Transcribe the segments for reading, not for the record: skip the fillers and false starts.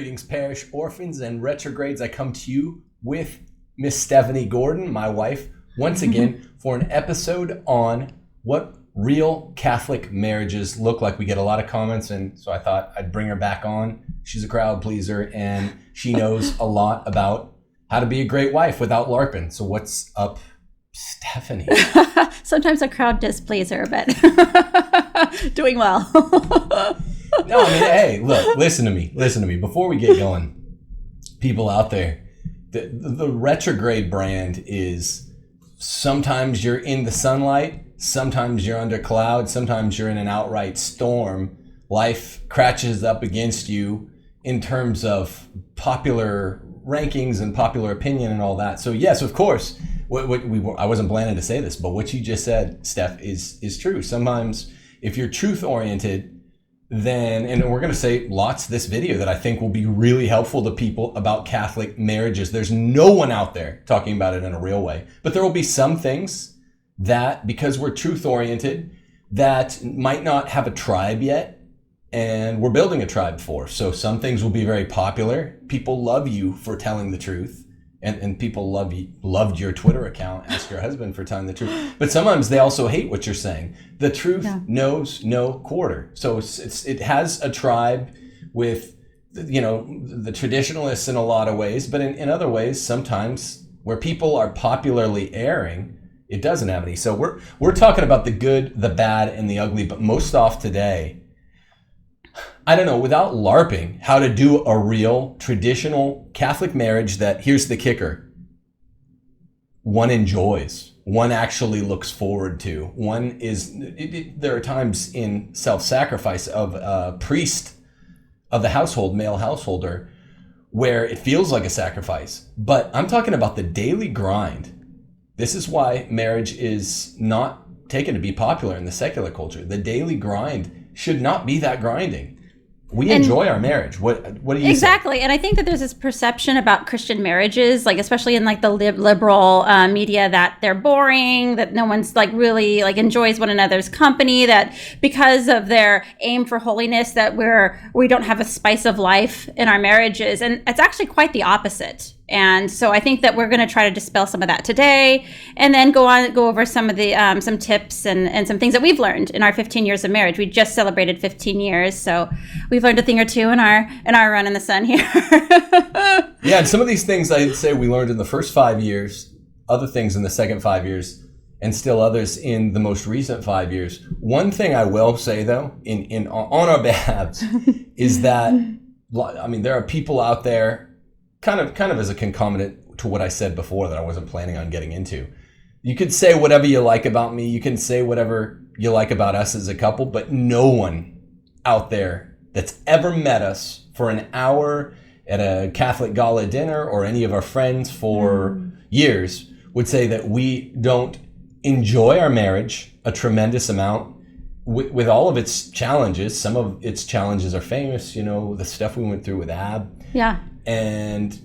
Greetings, parish orphans and retrogrades. I come to you with Miss Stephanie Gordon, my wife, once again for an episode on what real Catholic marriages look like. We get a lot of comments, and so I thought I'd bring her back on. She's a crowd pleaser, and she knows a lot about how to be a great wife without LARPing. So what's up, Stephanie? Sometimes a crowd displeaser, but doing well. No, I mean, hey, look, listen to me. Before we get going, people out there, the retrograde brand is sometimes you're in the sunlight, sometimes you're under cloud, sometimes you're in an outright storm. Life crashes up against you in terms of popular rankings and popular opinion and all that. So yes, of course, I wasn't planning to say this, but what you just said, Steph, is true. Sometimes if you're truth oriented, then, and we're going to say lots this video that I think will be really helpful to people about Catholic marriages. There's no one out there talking about it in a real way, but there will be some things that, because we're truth oriented, that might not have a tribe yet, and we're building a tribe for. So some things will be very popular. People love you for telling the truth. And people loved your Twitter account, ask your husband for telling the truth. But sometimes they also hate what you're saying. The truth knows no quarter. So it has a tribe with, the traditionalists in a lot of ways. But in other ways, sometimes where people are popularly erring, it doesn't have any. So we're talking about the good, the bad, and the ugly. But most off today, I don't know, without LARPing, how to do a real traditional Catholic marriage that, here's the kicker, one enjoys, one actually looks forward to, one is, there are times in self-sacrifice of a priest of the household, male householder, where it feels like a sacrifice. But I'm talking about the daily grind. This is why marriage is not taken to be popular in the secular culture. The daily grind should not be that grinding. We enjoy our marriage. What do you exactly say? And I think that there's this perception about Christian marriages, like especially in like the liberal media, that they're boring, that no one's like really like enjoys one another's company, that because of their aim for holiness that we don't have a spice of life in our marriages. And it's actually quite the opposite. And so I think that we're going to try to dispel some of that today, and then go over some of the some tips and some things that we've learned in our 15 years of marriage. We just celebrated 15 years, so we've learned a thing or two in our run in the sun here. Yeah, and some of these things I'd say we learned in the first 5 years, other things in the second 5 years, and still others in the most recent 5 years. One thing I will say though, on our behalf, is that there are people out there. Kind of as a concomitant to what I said before that I wasn't planning on getting into. You could say whatever you like about me. You can say whatever you like about us as a couple, but no one out there that's ever met us for an hour at a Catholic gala dinner or any of our friends for years would say that we don't enjoy our marriage a tremendous amount with all of its challenges. Some of its challenges are famous, the stuff we went through with Ab. Yeah. And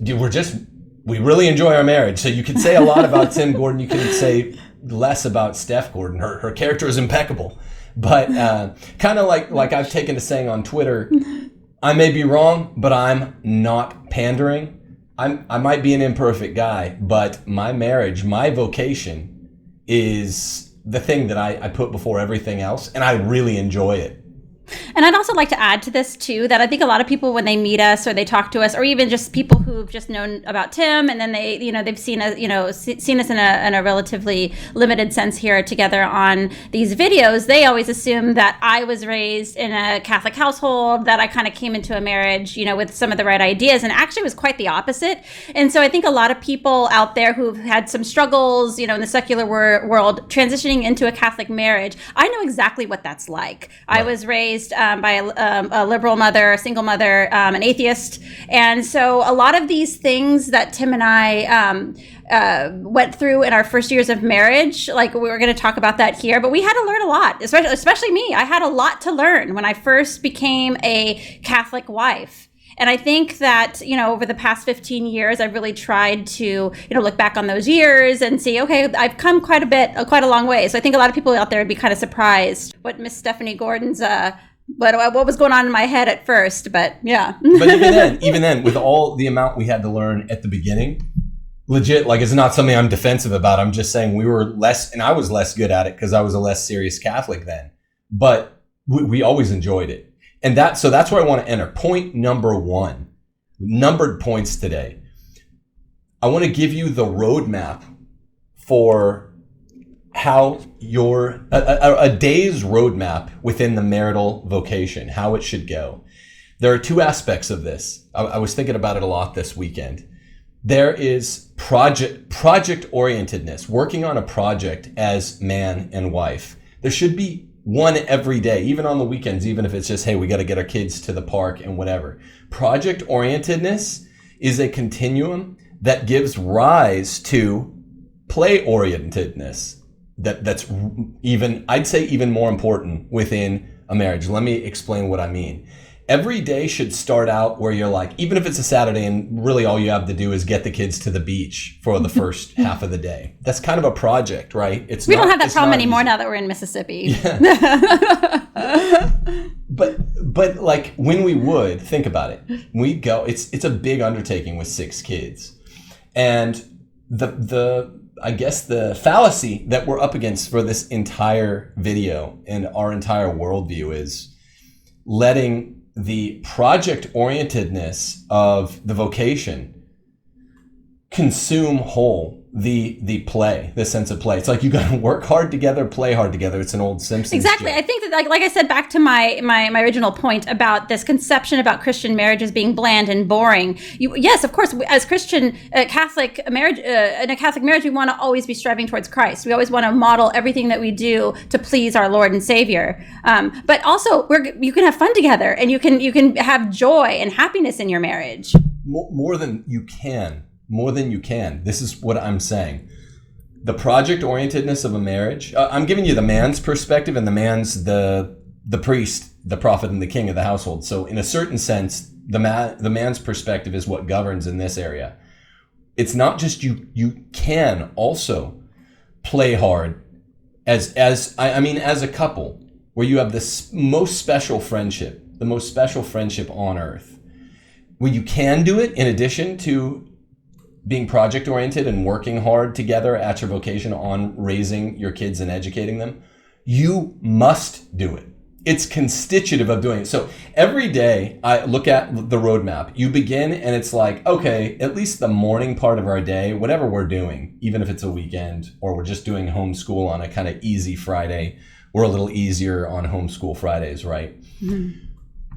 we really enjoy our marriage. So you could say a lot about Tim Gordon. You can say less about Steph Gordon. Her character is impeccable. But kind of like I've taken to saying on Twitter, I may be wrong, but I'm not pandering. I might be an imperfect guy, but my marriage, my vocation is the thing that I put before everything else. And I really enjoy it. And I'd also like to add to this too, that I think a lot of people, when they meet us or they talk to us, or even just people who've just known about Tim, and then they've seen us, seen us in a relatively limited sense here together on these videos, they always assume that I was raised in a Catholic household, that I kind of came into a marriage, with some of the right ideas, and actually it was quite the opposite. And so I think a lot of people out there who've had some struggles, in the secular world, transitioning into a Catholic marriage, I know exactly what that's like. Right. I was raised by a liberal mother, a single mother, an atheist. And so a lot of these things that Tim and I went through in our first years of marriage, like we were going to talk about that here, but we had to learn a lot, especially me. I had a lot to learn when I first became a Catholic wife. And I think that, over the past 15 years, I've really tried to, look back on those years and see, okay, I've come quite a long way. So I think a lot of people out there would be kind of surprised what Miss Stephanie Gordon's what was going on in my head at first, but yeah. But even then, with all the amount we had to learn at the beginning, legit, like, it's not something I'm defensive about. I'm just saying we were less, and I was less good at it because I was a less serious Catholic then. But we always enjoyed it. And so that's where I want to enter. Point number 1, numbered points today. I want to give you the roadmap for how a day's roadmap within the marital vocation, how it should go. There are 2 aspects of this. I was thinking about it a lot this weekend. There is project orientedness, working on a project as man and wife. There should be one every day, even on the weekends, even if it's just, hey, we got to get our kids to the park and whatever. Project orientedness is a continuum that gives rise to play orientedness. That's even, I'd say, even more important within a marriage. Let me explain what I mean. Every day should start out where you're like, even if it's a Saturday and really all you have to do is get the kids to the beach for the first half of the day. That's kind of a project, right? We don't have that problem anymore now that we're in Mississippi. Yeah. But like, when we would think about it, we'd go, it's a big undertaking with 6 kids. And I guess the fallacy that we're up against for this entire video and our entire worldview is letting the project orientedness of the vocation consume whole the play, the sense of play. It's like you got to work hard together, play hard together. It's an old Simpsons Exactly. joke. I think that, like I said, back to my original point about this conception about Christian marriages being bland and boring. Yes, of course, as Christian Catholic marriage, in a Catholic marriage, we want to always be striving towards Christ. We always want to model everything that we do to please our Lord and Savior. But also, you can have fun together, and you can have joy and happiness in your marriage. More than you can. More than you can. This is what I'm saying. The project orientedness of a marriage. I'm giving you the man's perspective, and the man's the priest, the prophet, and the king of the household. So in a certain sense, the man's perspective is what governs in this area. It's not just you can also play hard as a couple, where you have this most special friendship, the most special friendship on earth, where you can do it in addition to being project oriented and working hard together at your vocation on raising your kids and educating them. You must do it. It's constitutive of doing it. So every day I look at the roadmap. You begin and it's like, okay, at least the morning part of our day, whatever we're doing, even if it's a weekend or we're just doing homeschool on a kind of easy Friday, we're a little easier on homeschool Fridays, right? Mm-hmm.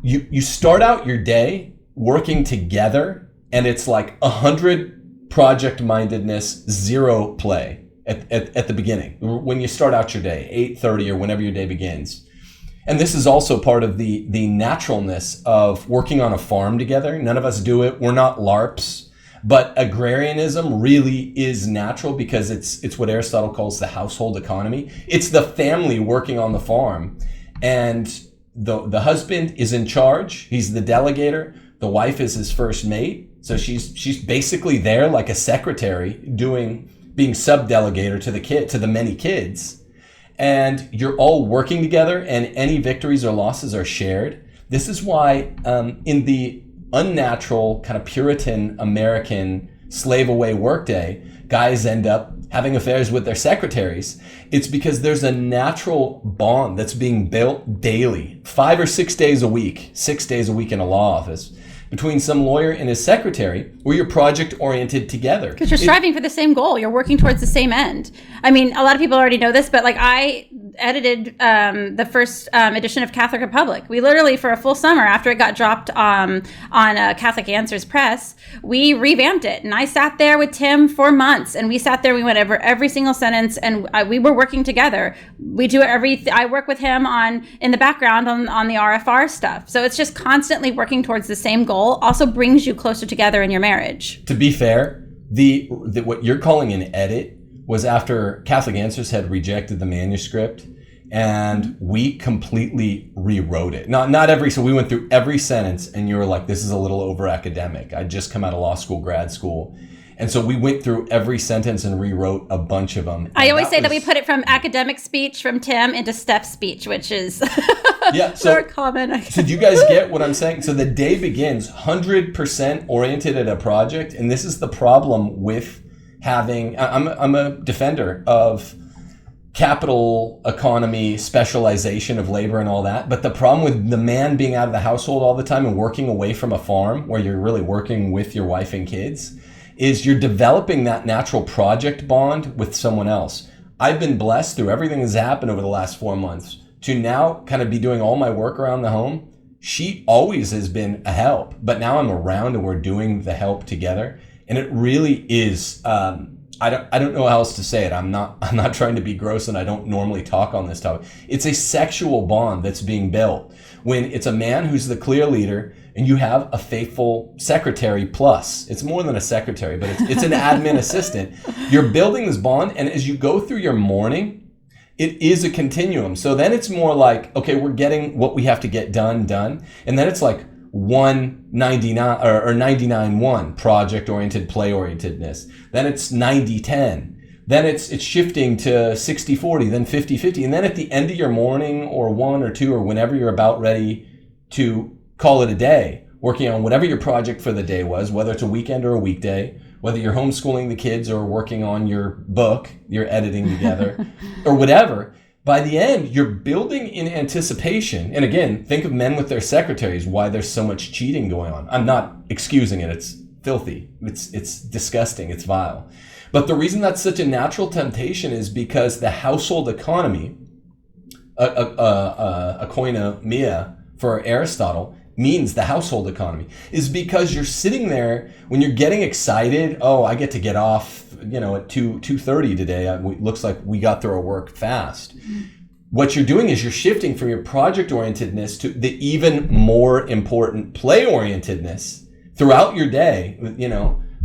You start out your day working together, and it's like 100 project mindedness, 0 play at the beginning. When you start out your day, 8:30 or whenever your day begins. And this is also part of the naturalness of working on a farm together. None of us do it. We're not LARPs, but agrarianism really is natural because it's what Aristotle calls the household economy. It's the family working on the farm, and the husband is in charge. He's the delegator. The wife is his first mate. So she's basically there like a secretary, being sub-delegator to the many kids. And you're all working together, and any victories or losses are shared. This is why in the unnatural kind of Puritan American slave-away workday, guys end up having affairs with their secretaries. It's because there's a natural bond that's being built daily, 5 or 6 days a week, 6 days a week in a law office, between some lawyer and his secretary, where you're project oriented together. Because you're striving for the same goal. You're working towards the same end. I mean, a lot of people already know this, but like I edited the first edition of Catholic Republic. We literally, for a full summer after it got dropped on Catholic Answers Press, we revamped it. And I sat there with Tim for months, and we sat there, we went over every single sentence, and we were working together. We do I work with him in the background on the RFR stuff. So it's just constantly working towards the same goal. Also brings you closer together in your marriage. To be fair, what you're calling an edit was after Catholic Answers had rejected the manuscript, and we completely rewrote it. So we went through every sentence, and you were like, this is a little over academic. I'd just come out of law school, grad school, And so we went through every sentence and rewrote a bunch of them. I always say that we put it from academic speech from Tim into Steph's speech, which is more common. So do you guys get what I'm saying? So the day begins 100% oriented at a project. And this is the problem with having, I'm a defender of capital economy, specialization of labor and all that. But the problem with the man being out of the household all the time and working away from a farm where you're really working with your wife and kids is you're developing that natural project bond with someone else. I've been blessed through everything that's happened over the last 4 months to now kind of be doing all my work around the home. She always has been a help, but now I'm around and we're doing the help together. And it really is, I don't know how else to say it. I'm not trying to be gross, and I don't normally talk on this topic. It's a sexual bond that's being built when it's a man who's the clear leader and you have a faithful secretary plus. It's more than a secretary, but it's an admin assistant. You're building this bond, and as you go through your morning, it is a continuum. So then it's more like, okay, we're getting what we have to get done. And then it's like 199 or 99-1 project-oriented, play-orientedness. Then it's 90-10. Then it's shifting to 60-40, then 50-50. And then at the end of your morning or 1 or 2 or whenever you're about ready to call it a day, working on whatever your project for the day was, whether it's a weekend or a weekday, whether you're homeschooling the kids or working on your book, you're editing together, or whatever. By the end, you're building in anticipation. And again, think of men with their secretaries, why there's so much cheating going on. I'm not excusing it. It's filthy. It's disgusting. It's vile. But the reason that's such a natural temptation is because the household economy, a koinonia for Aristotle, means the household economy, is because you're sitting there when you're getting excited. Oh, I get to get off, at 2:30 today. It looks like we got through our work fast. What you're doing is you're shifting from your project orientedness to the even more important play orientedness throughout your day.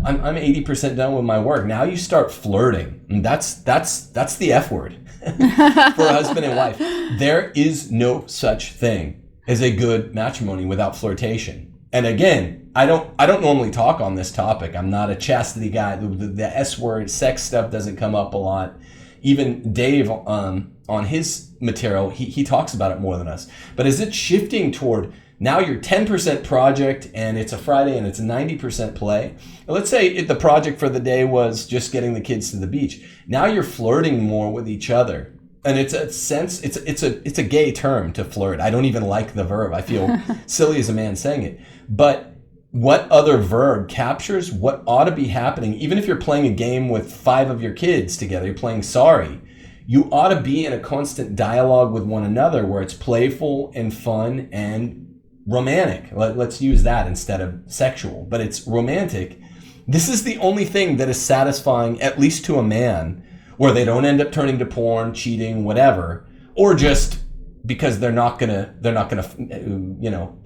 I'm 80% done with my work. Now you start flirting, and that's the F word for a husband and wife. There is no such thing as a good matrimony without flirtation. And again, I don't normally talk on this topic. I'm not a chastity guy. The S word, sex stuff doesn't come up a lot. Even Dave on his material, he talks about it more than us. But as it's shifting toward now you're 10% project and it's a Friday and it's 90% play. Let's say the project for the day was just getting the kids to the beach. Now you're flirting more with each other. And it's a gay term to flirt. I don't even like the verb. I feel silly as a man saying it. But what other verb captures what ought to be happening? Even if you're playing a game with 5 of your kids together, you're playing Sorry. You ought to be in a constant dialogue with one another where it's playful and fun and romantic. Let's use that instead of sexual. But it's romantic. This is the only thing that is satisfying, at least to a man, where they don't end up turning to porn, cheating, whatever, or just because they're not gonna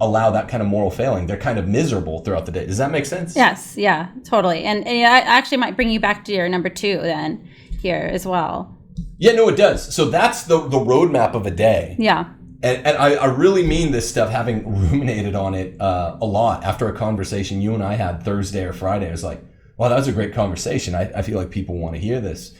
allow that kind of moral failing. They're kind of miserable throughout the day. Does that make sense? Yes, yeah, totally. And I actually might bring you back to your number 2 then here as well. Yeah, no, it does. So that's the roadmap of a day. Yeah. And I really mean this stuff, having ruminated on it a lot after a conversation you and I had Thursday or Friday. I was like, wow, that was a great conversation. I feel like people want to hear this.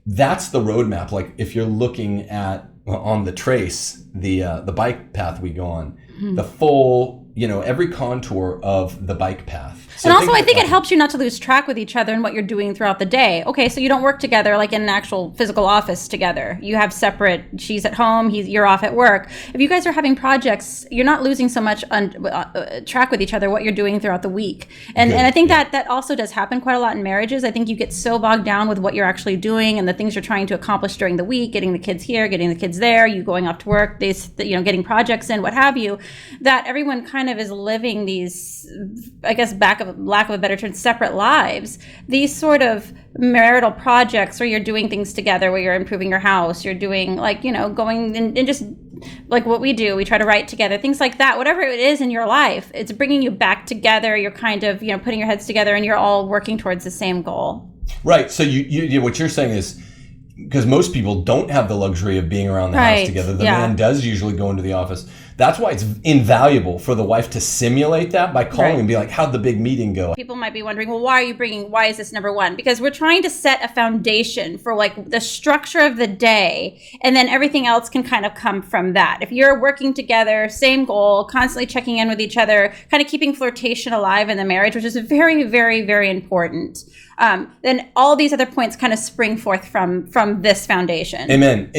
That's the roadmap. Like if you're looking at on the trace, the bike path we go on, the full, every contour of the bike path. So and also, I think it helps you not to lose track with each other and what you're doing throughout the day. Okay, so you don't work together like in an actual physical office together. You have separate, she's at home, you're off at work. If you guys are having projects, you're not losing so much track with each other what you're doing throughout the week. And I think that also does happen quite a lot in marriages. I think you get so bogged down with what you're actually doing and the things you're trying to accomplish during the week, getting the kids here, getting the kids there, you going off to work, getting projects in, what have you, that everyone kind of is living these, I guess, lack of a better term, separate lives. These sort of marital projects where you're doing things together, where you're improving your house, you're doing going and just like what we do, we try to write together, things like that, whatever it is in your life, it's bringing you back together. You're kind of, putting your heads together and you're all working towards the same goal. Right. So you what you're saying is, because most people don't have the luxury of being around the house together. The man does usually go into the office. That's why it's invaluable for the wife to simulate that by calling and be like, how'd the big meeting go? People might be wondering, well, why is this number one? Because we're trying to set a foundation for like the structure of the day, and then everything else can kind of come from that. If you're working together, same goal, constantly checking in with each other, kind of keeping flirtation alive in the marriage, which is very, very, very important. Then all these other points kind of spring forth from this foundation. Amen.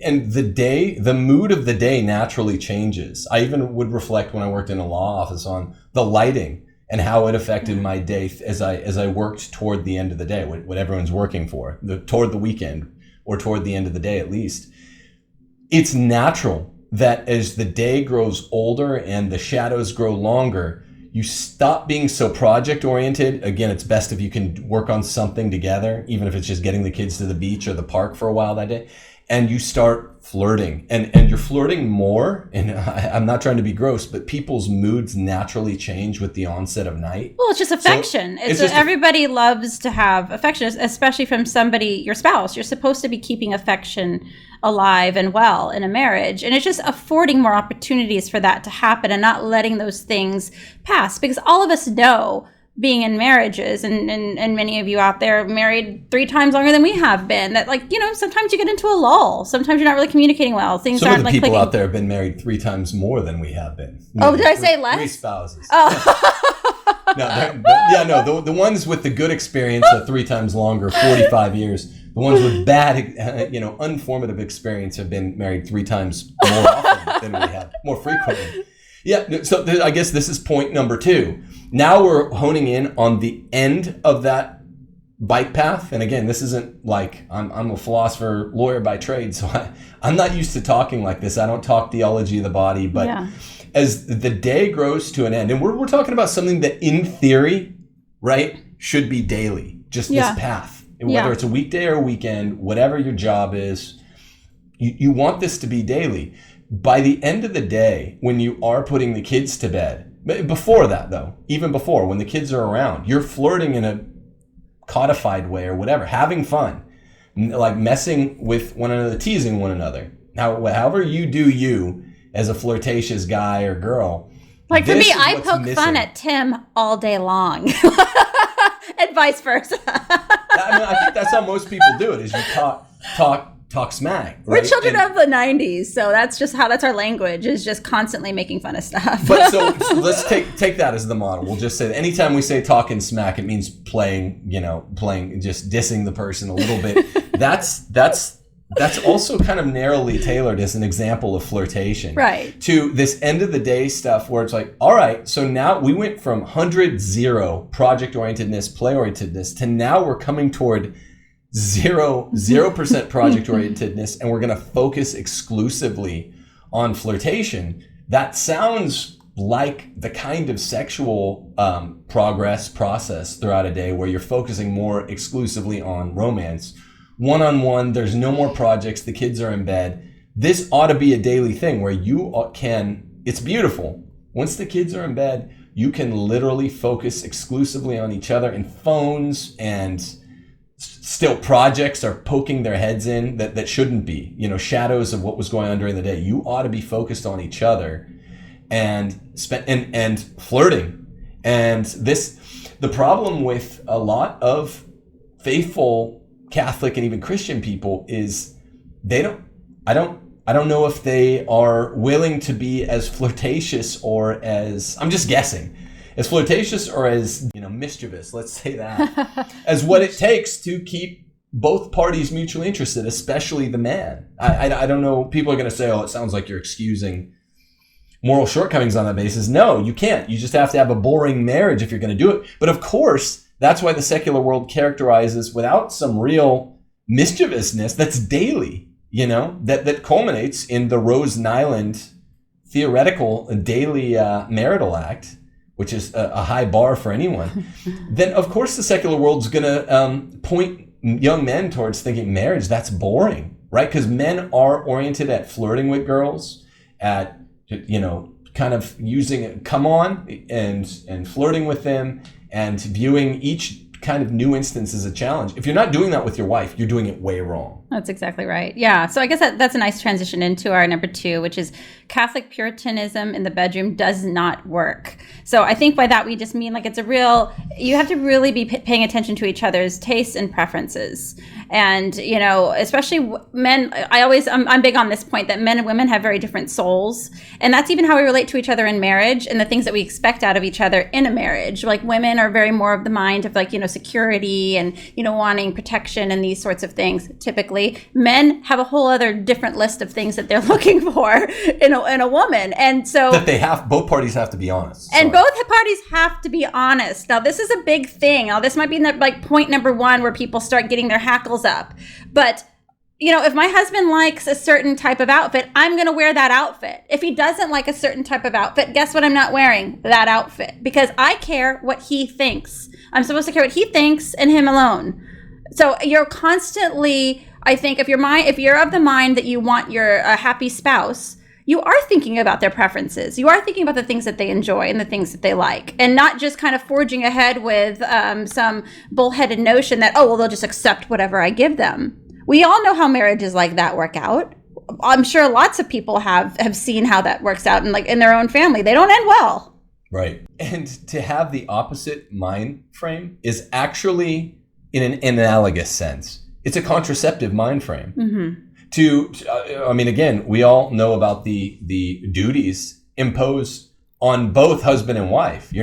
And the mood of the day naturally changes. I even would reflect when I worked in a law office on the lighting and how it affected my day as I worked toward the end of the day, what everyone's working for, toward the weekend or toward the end of the day at least. It's natural that as the day grows older and the shadows grow longer, you stop being so project oriented. Again, it's best if you can work on something together, even if it's just getting the kids to the beach or the park for a while that day. And you start flirting, and you're flirting more. And I'm not trying to be gross, but people's moods naturally change with the onset of night. Well, it's just affection. So everybody loves to have affection, especially from somebody, your spouse. You're supposed to be keeping affection alive and well in a marriage. And it's just affording more opportunities for that to happen and not letting those things pass. Because all of us know, being in marriages, and many of you out there married 3 times longer than we have been, that like, sometimes you get into a lull. Sometimes you're not really communicating well. Things Some aren't of the like people clicking. Out there have been married 3 times more than we have been. Oh, did I say less? 3 spouses. Oh. No, the ones with the good experience are 3 times longer, 45 years. The ones with bad, unformative experience have been married 3 times more often than we have, more frequently. Yeah, so I guess this is point number 2. Now we're honing in on the end of that bike path. And again, this isn't like I'm a philosopher, lawyer by trade, so I'm not used to talking like this. I don't talk theology of the body, but as the day grows to an end, and we're talking about something that in theory, right, should be daily, just this path. Whether it's a weekday or a weekend, whatever your job is, you want this to be daily. By the end of the day, when you are putting the kids to bed, before that though, even before, when the kids are around, you're flirting in a codified way or whatever, having fun, like messing with one another, teasing one another. Now, however you do you as a flirtatious guy or girl. Like for me, I poke fun at Tim all day long. And vice versa. I think that's how most people do it, is you talk smack. Right? We're children of the 90s, so that's our language, is just constantly making fun of stuff. But so let's take that as the model. We'll just say that anytime we say talking smack, it means playing, just dissing the person a little bit. That's also kind of narrowly tailored as an example of flirtation. Right. To this end of the day stuff where it's like, all right, so now we went from 100-0 project orientedness, play orientedness, to now we're coming toward 0% project orientedness, and we're going to focus exclusively on flirtation. That sounds like the kind of sexual process throughout a day where you're focusing more exclusively on romance. One-on-one, there's no more projects, the kids are in bed. This ought to be a daily thing where it's beautiful. Once the kids are in bed, you can literally focus exclusively on each other, and phones and still projects are poking their heads in that shouldn't be, shadows of what was going on during the day. You ought to be focused on each other and flirting. And the problem with a lot of faithful Catholic and even Christian people is I don't know if they are willing to be as flirtatious or as, I'm just guessing, as flirtatious or as, mischievous, let's say that, as what it takes to keep both parties mutually interested, especially the man. I don't know, people are going to say, oh, it sounds like you're excusing moral shortcomings on that basis. No, you can't. You just have to have a boring marriage if you're going to do it. But of course, that's why the secular world characterizes, without some real mischievousness, that's daily, that culminates in the Rose Nyland theoretical daily marital act, which is a high bar for anyone. Then, of course, the secular world's going to point young men towards thinking marriage, that's boring, right? Because men are oriented at flirting with girls, at, kind of using come on and flirting with them, and viewing each kind of new instance as a challenge. If you're not doing that with your wife, you're doing it way wrong. That's exactly right. Yeah. So I guess that's a nice transition into our number 2, which is Catholic Puritanism in the bedroom does not work. So I think by that we just mean like it's a real, you have to really be paying attention to each other's tastes and preferences. And, you know, especially men, I'm big on this point that men and women have very different souls. And that's even how we relate to each other in marriage and the things that we expect out of each other in a marriage. Like women are very more of the mind of like, you know, security and, you know, wanting protection and these sorts of things. Typically, men have a whole other different list of things that they're looking for in a woman. And so that both parties have to be honest. And both parties have to be honest. Now, this is a big thing. Now, this might be like point number 1 where people start getting their hackles up. But, you know, if my husband likes a certain type of outfit, I'm going to wear that outfit. If he doesn't like a certain type of outfit, guess what? I'm not wearing that outfit because I care what he thinks. I'm supposed to care what he thinks and him alone. So you're constantly, I think, if you're of the mind that you want your happy spouse, you are thinking about their preferences. You are thinking about the things that they enjoy and the things that they like, and not just kind of forging ahead with some bullheaded notion that, oh, well, they'll just accept whatever I give them. We all know how marriages like that work out. I'm sure lots of people have seen how that works out in their own family. They don't end well. Right. And to have the opposite mind frame is actually, in an analogous sense, it's a contraceptive mind frame. Mm-hmm. Again, we all know about the duties imposed on both husband and wife.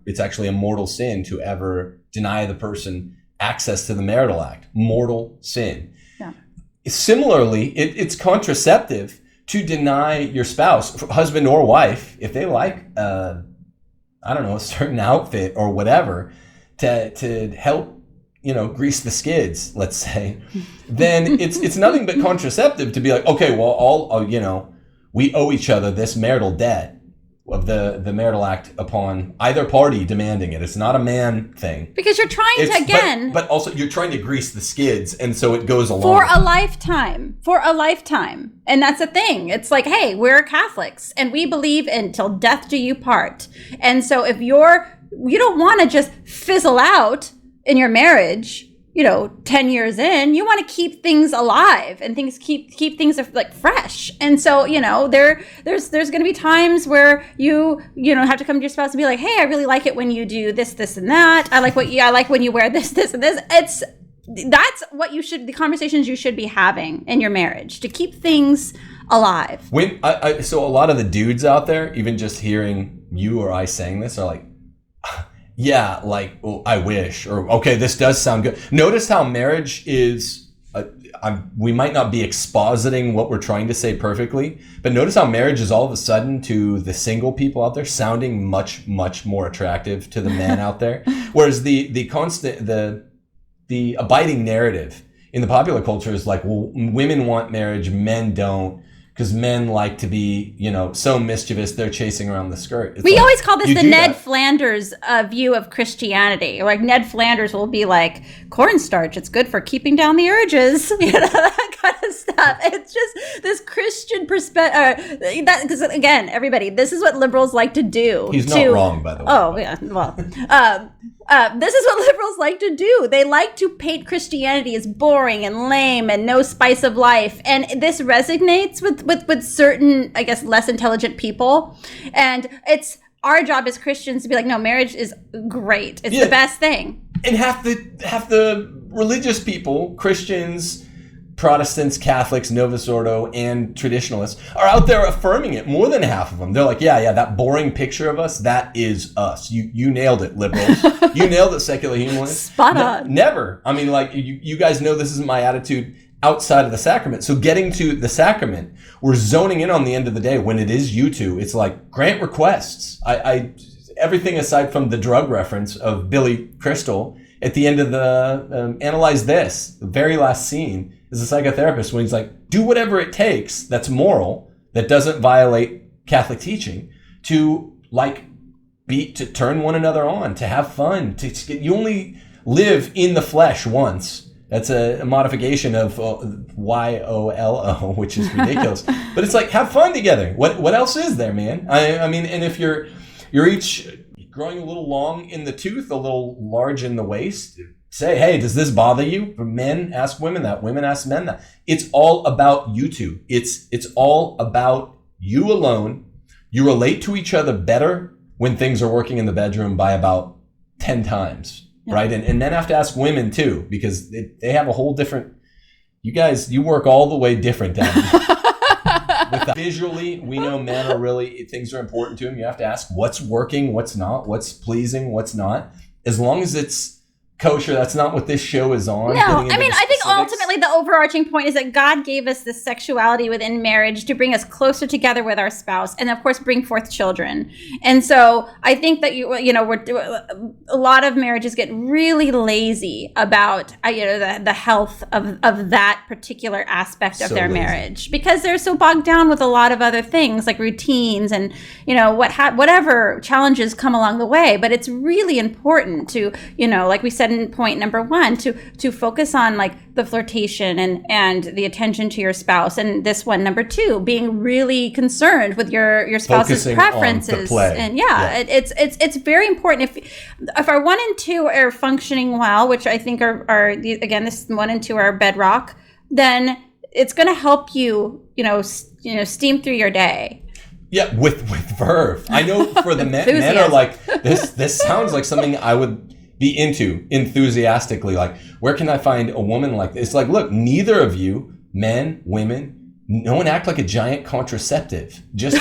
It's actually a mortal sin to ever deny the person access to the marital act. Mortal sin. Yeah. Similarly, it's contraceptive to deny your spouse, husband or wife, if they like, a certain outfit or whatever, to help, grease the skids, let's say, then it's nothing but contraceptive to be like, okay, well, we owe each other this marital debt of the marital act upon either party demanding it. It's not a man thing. Because you're trying to, again... But also you're trying to grease the skids, and so it goes along. For a lifetime. And that's the thing. It's like, hey, we're Catholics, and we believe until death do you part. And so if you don't want to just fizzle out in your marriage, 10 years in, you want to keep things alive and keep things like fresh. And so, there's going to be times where you have to come to your spouse and be like, hey, I really like it when you do this, this, and that. I like when you wear this, this, and this. That's what the conversations you should be having in your marriage to keep things alive. So a lot of the dudes out there, even just hearing you or I saying this, are like, yeah, like, well, I wish, or okay, this does sound good. Notice how marriage is, we might not be expositing what we're trying to say perfectly, but notice how marriage is all of a sudden to the single people out there sounding much, much more attractive to the man out there. Whereas the abiding narrative in the popular culture is like, well, women want marriage, men don't. Because men like to be, so mischievous, they're chasing around the skirt. We always call this the Ned Flanders view of Christianity. Like Ned Flanders will be like, cornstarch, it's good for keeping down the urges, that kind of stuff. It's just this Christian perspective. Because again, everybody, this is what liberals like to do. He's not wrong, by the way. Oh, yeah, well. This is what liberals like to do. They like to paint Christianity as boring and lame and no spice of life. And this resonates with certain, I guess, less intelligent people. And it's our job as Christians to be like, no, marriage is great. It's the best thing. And half the religious people, Christians, Protestants, Catholics, Novus Ordo, and traditionalists are out there affirming it. More than half of them. They're like, yeah, that boring picture of us, that is us. You nailed it, liberals. You nailed it, secular humanists. Spot on. Never. I mean, like, you guys know this isn't my attitude outside of the sacrament. So getting to the sacrament, we're zoning in on the end of the day when it is you two. It's like, grant requests. I everything aside from the drug reference of Billy Crystal at the end of the analyze this, the very last scene, is a psychotherapist when he's like, do whatever it takes that's moral, that doesn't violate Catholic teaching, to to turn one another on, to have fun. You only live in the flesh once. That's a modification of YOLO, which is ridiculous. But it's like, have fun together. What else is there, man? I mean, and if you're each growing a little long in the tooth, a little large in the waist, say, hey, does this bother you? Men ask women that, women ask men that. It's all about you two. It's all about you alone. You relate to each other better when things are working in the bedroom by about 10 times, right? And men have to ask women too, because they have a whole different, you work all the way different down visually, we know men are really, things are important to them. You have to ask what's working, what's not, what's pleasing, what's not. As long as it's kosher, that's not what this show is on. No, I mean, I think ultimately the overarching point is that God gave us this sexuality within marriage to bring us closer together with our spouse, and of course, bring forth children. And so I think that a lot of marriages get really lazy about the health of that particular aspect of their marriage, because they're so bogged down with a lot of other things like routines and whatever challenges come along the way. But it's really important to like we said in point number 1, to focus on like the flirtation and the attention to your spouse, and this one, number 2, being really concerned with your spouse's focusing preferences. on the play. And it's very important. If our 1 and 2 are functioning well, which I think are again, this 1 and 2 are bedrock, then it's going to help you steam through your day. Yeah, with verve. I know for the men are like, this sounds like something I would be into enthusiastically. Like, where can I find a woman like this? It's like, look, neither of you, men, women, no one act like a giant contraceptive. Just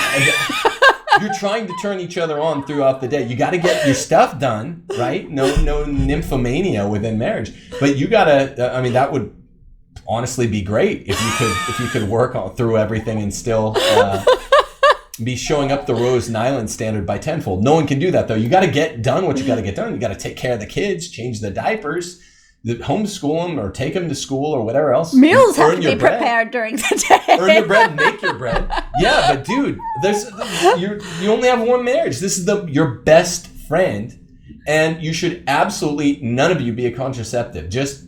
you're trying to turn each other on throughout the day. You got to get your stuff done, right? No nymphomania within marriage. But you got to. That would honestly be great if you could work through everything and still. Be showing up the Rose Nyland standard by tenfold. No one can do that though. You got to get done what you got to get done. You got to take care of the kids, change the diapers, homeschool them or take them to school or whatever else. Meals have to be prepared during the day. Earn your bread, make your bread. Yeah, but dude, you only have one marriage. This is your best friend, and you should absolutely, none of you be a contraceptive. Just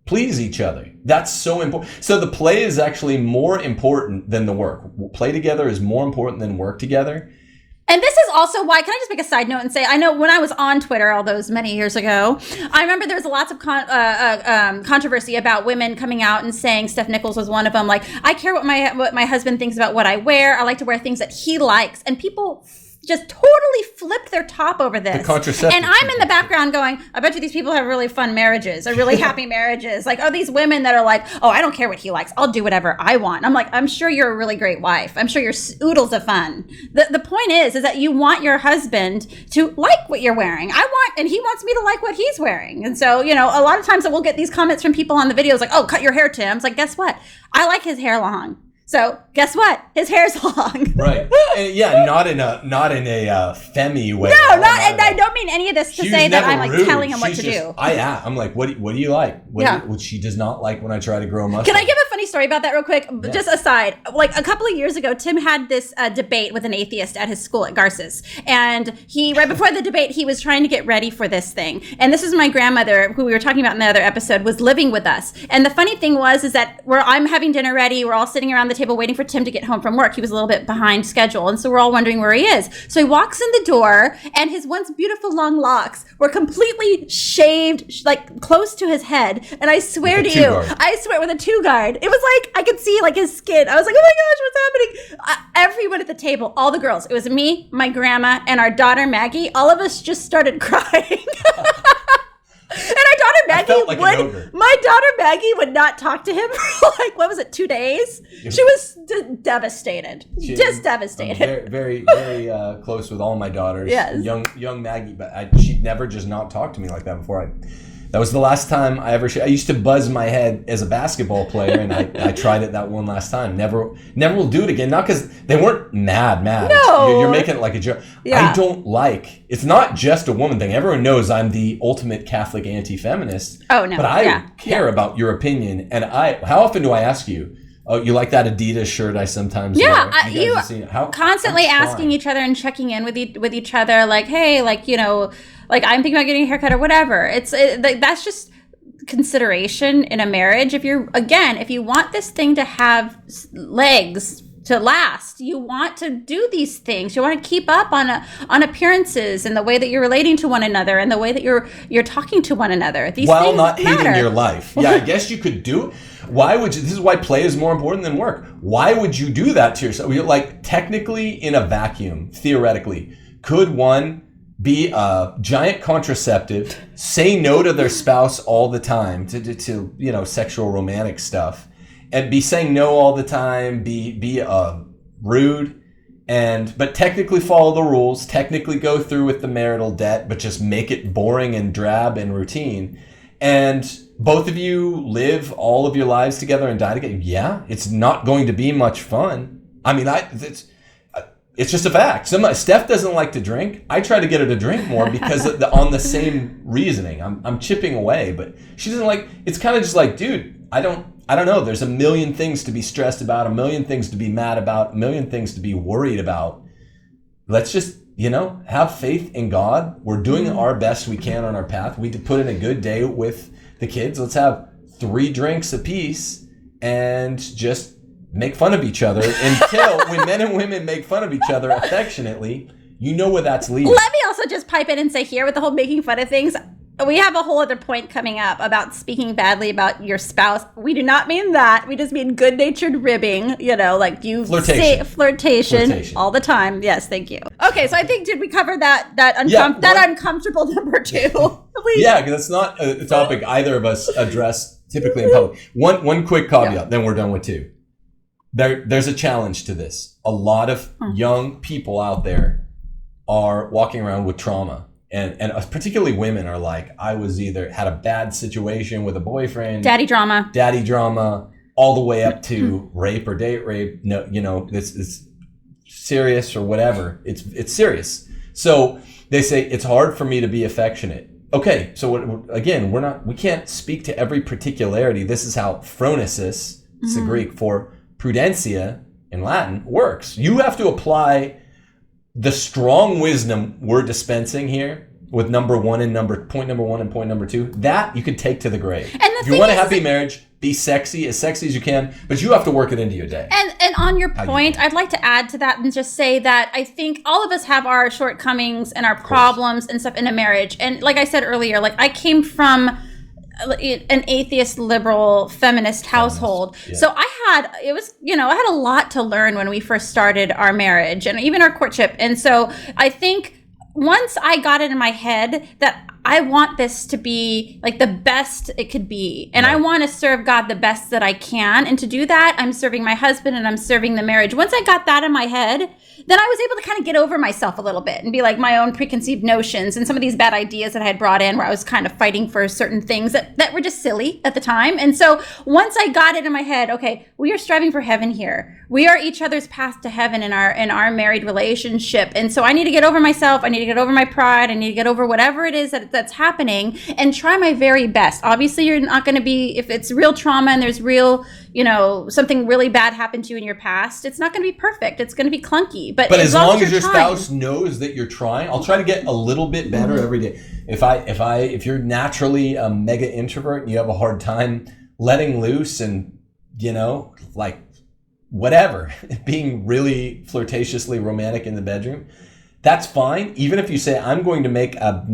please each other. That's so important. So the play is actually more important than the work. Play together is more important than work together. And this is also why, can I just make a side note and say, I know when I was on Twitter all those many years ago, I remember there was lots of controversy about women coming out and saying, Steph Nichols was one of them, like, I care what my husband thinks about what I wear. I like to wear things that he likes. And people just totally flipped their top over this. The contraceptive. And I'm in the background going, I bet you these people have really fun marriages or really happy marriages. Like, are these women that are like, oh, I don't care what he likes. I'll do whatever I want. I'm like, I'm sure you're a really great wife. I'm sure you're oodles of fun. The point is that you want your husband to like what you're wearing. And he wants me to like what he's wearing. And so, a lot of times we'll get these comments from people on the videos like, oh, cut your hair, Tim. It's like, guess what? I like his hair long. So guess what? His hair's long. Right. And yeah, not in a femi way. No, and I don't mean any of this to say that I'm like telling him what to do. I'm like, what do you like? What she does not like when I try to grow a mustache. Can I give a funny story about that real quick? Yeah. Just aside, like a couple of years ago, Tim had this debate with an atheist at his school at Garces. And right before the debate, he was trying to get ready for this thing. And this is my grandmother, who we were talking about in the other episode, was living with us. And the funny thing is that I'm having dinner ready. We're all sitting around the table waiting for Tim to get home from work. He was a little bit behind schedule. And so we're all wondering where he is. So he walks in the door and his once beautiful long locks were completely shaved, like close to his head. And I swear to you, with a 2-guard. It was like, I could see like his skin. I was like, oh my gosh, what's happening? Everyone at the table, all the girls, it was me, my grandma, and our daughter Maggie. All of us just started crying. And my daughter Maggie would not talk to him for like, what was it, 2 days? She was devastated. Just devastated. Very, very close with all my daughters. Yes. Young Maggie, but she'd never just not talk to me like that before. That was the last time I ever. I used to buzz my head as a basketball player, and I tried it that one last time. Never will do it again. Not because they weren't mad. No. You're making it like a joke. Yeah. I don't like. It's not just a woman thing. Everyone knows I'm the ultimate Catholic anti-feminist. Oh no. But I care about your opinion, and how often do I ask you? Oh, you like that Adidas shirt I sometimes wear? You constantly asking each other and checking in with each other, like, hey, like, like I'm thinking about getting a haircut or whatever. That's just consideration in a marriage. If you want this thing to have legs, last. You want to do these things. You want to keep up on appearances and the way that you're relating to one another and the way that you're talking to one another. These while things not matter. hating your life. Yeah, I guess you could do it. Why would you? This is why play is more important than work. Why would you do that to yourself? You're like, technically, in a vacuum, theoretically, could one be a giant contraceptive, say no to their spouse all the time to you know, sexual romantic stuff, and be saying no all the time, be rude, but technically follow the rules, technically go through with the marital debt, but just make it boring and drab and routine, and both of you live all of your lives together and die together? Yeah, it's not going to be much fun. I mean, it's just a fact. Steph doesn't like to drink. I try to get her to drink more because on the same reasoning. I'm chipping away, but she doesn't like. It's kind of just like, dude, I don't know. There's a million things to be stressed about, a million things to be mad about, a million things to be worried about. Let's just, you know, have faith in God. We're doing our best we can on our path. We put in a good day with the kids. Let's have 3 drinks apiece and just make fun of each other until when men and women make fun of each other affectionately, you know where that's leading. Let me also just pipe in and say here with the whole making fun of things, we have a whole other point coming up about speaking badly about your spouse. We do not mean that. We just mean good-natured ribbing, you know, like you say flirtation all the time. Yes, thank you. Okay, so I think, did we cover that uncomfortable number 2? Yeah, because that's not a topic either of us address typically in public. One quick caveat, then we're done with 2. There's a challenge to this. A lot of young people out there are walking around with trauma. And particularly women are like, I was either had a bad situation with a boyfriend, daddy drama, all the way up to rape or date rape. No, you know, it's serious or whatever. It's serious. So they say it's hard for me to be affectionate. Okay, so again, we can't speak to every particularity. This is how phronesis, it's the Greek for prudentia in Latin, works. You have to apply the strong wisdom we're dispensing here with point number 1 and point number 2, that you can take to the grave. And if you want a happy marriage, be as sexy as you can, but you have to work it into your day. And on your point, I'd like to add to that and just say that I think all of us have our shortcomings and our problems and stuff in a marriage. And like I said earlier, like I came from an atheist, liberal, feminist household. Yeah. So I had a lot to learn when we first started our marriage and even our courtship. And so I think once I got it in my head that I want this to be like the best it could be. And I want to serve God the best that I can. And to do that, I'm serving my husband and I'm serving the marriage. Once I got that in my head, then I was able to kind of get over myself a little bit and be like my own preconceived notions and some of these bad ideas that I had brought in where I was kind of fighting for certain things that were just silly at the time. And so once I got it in my head, okay, we are striving for heaven here. We are each other's path to heaven in our married relationship. And so I need to get over myself. I need to get over my pride. I need to get over whatever it is that's happening and try my very best. Obviously, you're not going to be, if it's real trauma and there's real, something really bad happened to you in your past, it's not going to be perfect. It's going to be clunky. But as long as your spouse knows that you're trying, I'll try to get a little bit better every day. If you're naturally a mega introvert and you have a hard time letting loose and, like whatever, being really flirtatiously romantic in the bedroom, that's fine. Even if you say, I'm going to make a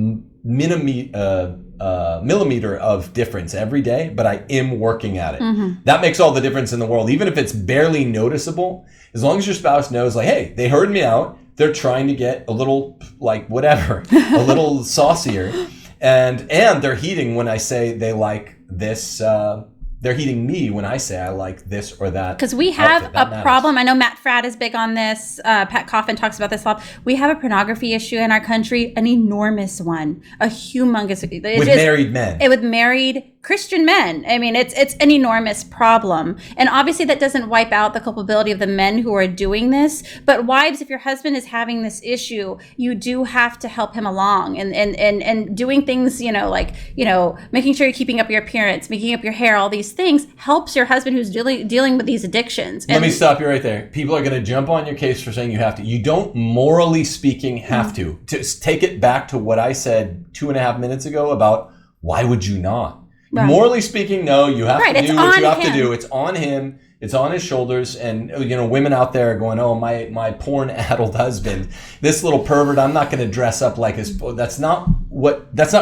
millimeter of difference every day, but I am working at it. Mm-hmm. That makes all the difference in the world. Even if it's barely noticeable, as long as your spouse knows, like, hey, they heard me out. They're trying to get a little, like, whatever, a little saucier. And they're heeding when I say they like this, they're heeding me when I say I like this or that. Because we have a problem. I know Matt Fradd is big on this. Pat Coffin talks about this a lot. We have a pornography issue in our country, an enormous one, a humongous. With married men. With married Christian men. I mean, it's an enormous problem. And obviously that doesn't wipe out the culpability of the men who are doing this. But wives, if your husband is having this issue, you do have to help him along and doing things, making sure you're keeping up your appearance, making up your hair, all these things helps your husband who's dealing with these addictions. Let me stop you right there. People are going to jump on your case for saying you have to. You don't, morally speaking, have to. To take it back to what I said 2.5 minutes ago about why would you not? Right. Morally speaking, no, you have Right, to it's do what you on have to him. do. It's on him. It's on his shoulders. And, women out there are going, oh, my porn-addled husband, this little pervert, I'm not going to dress up like his... That's not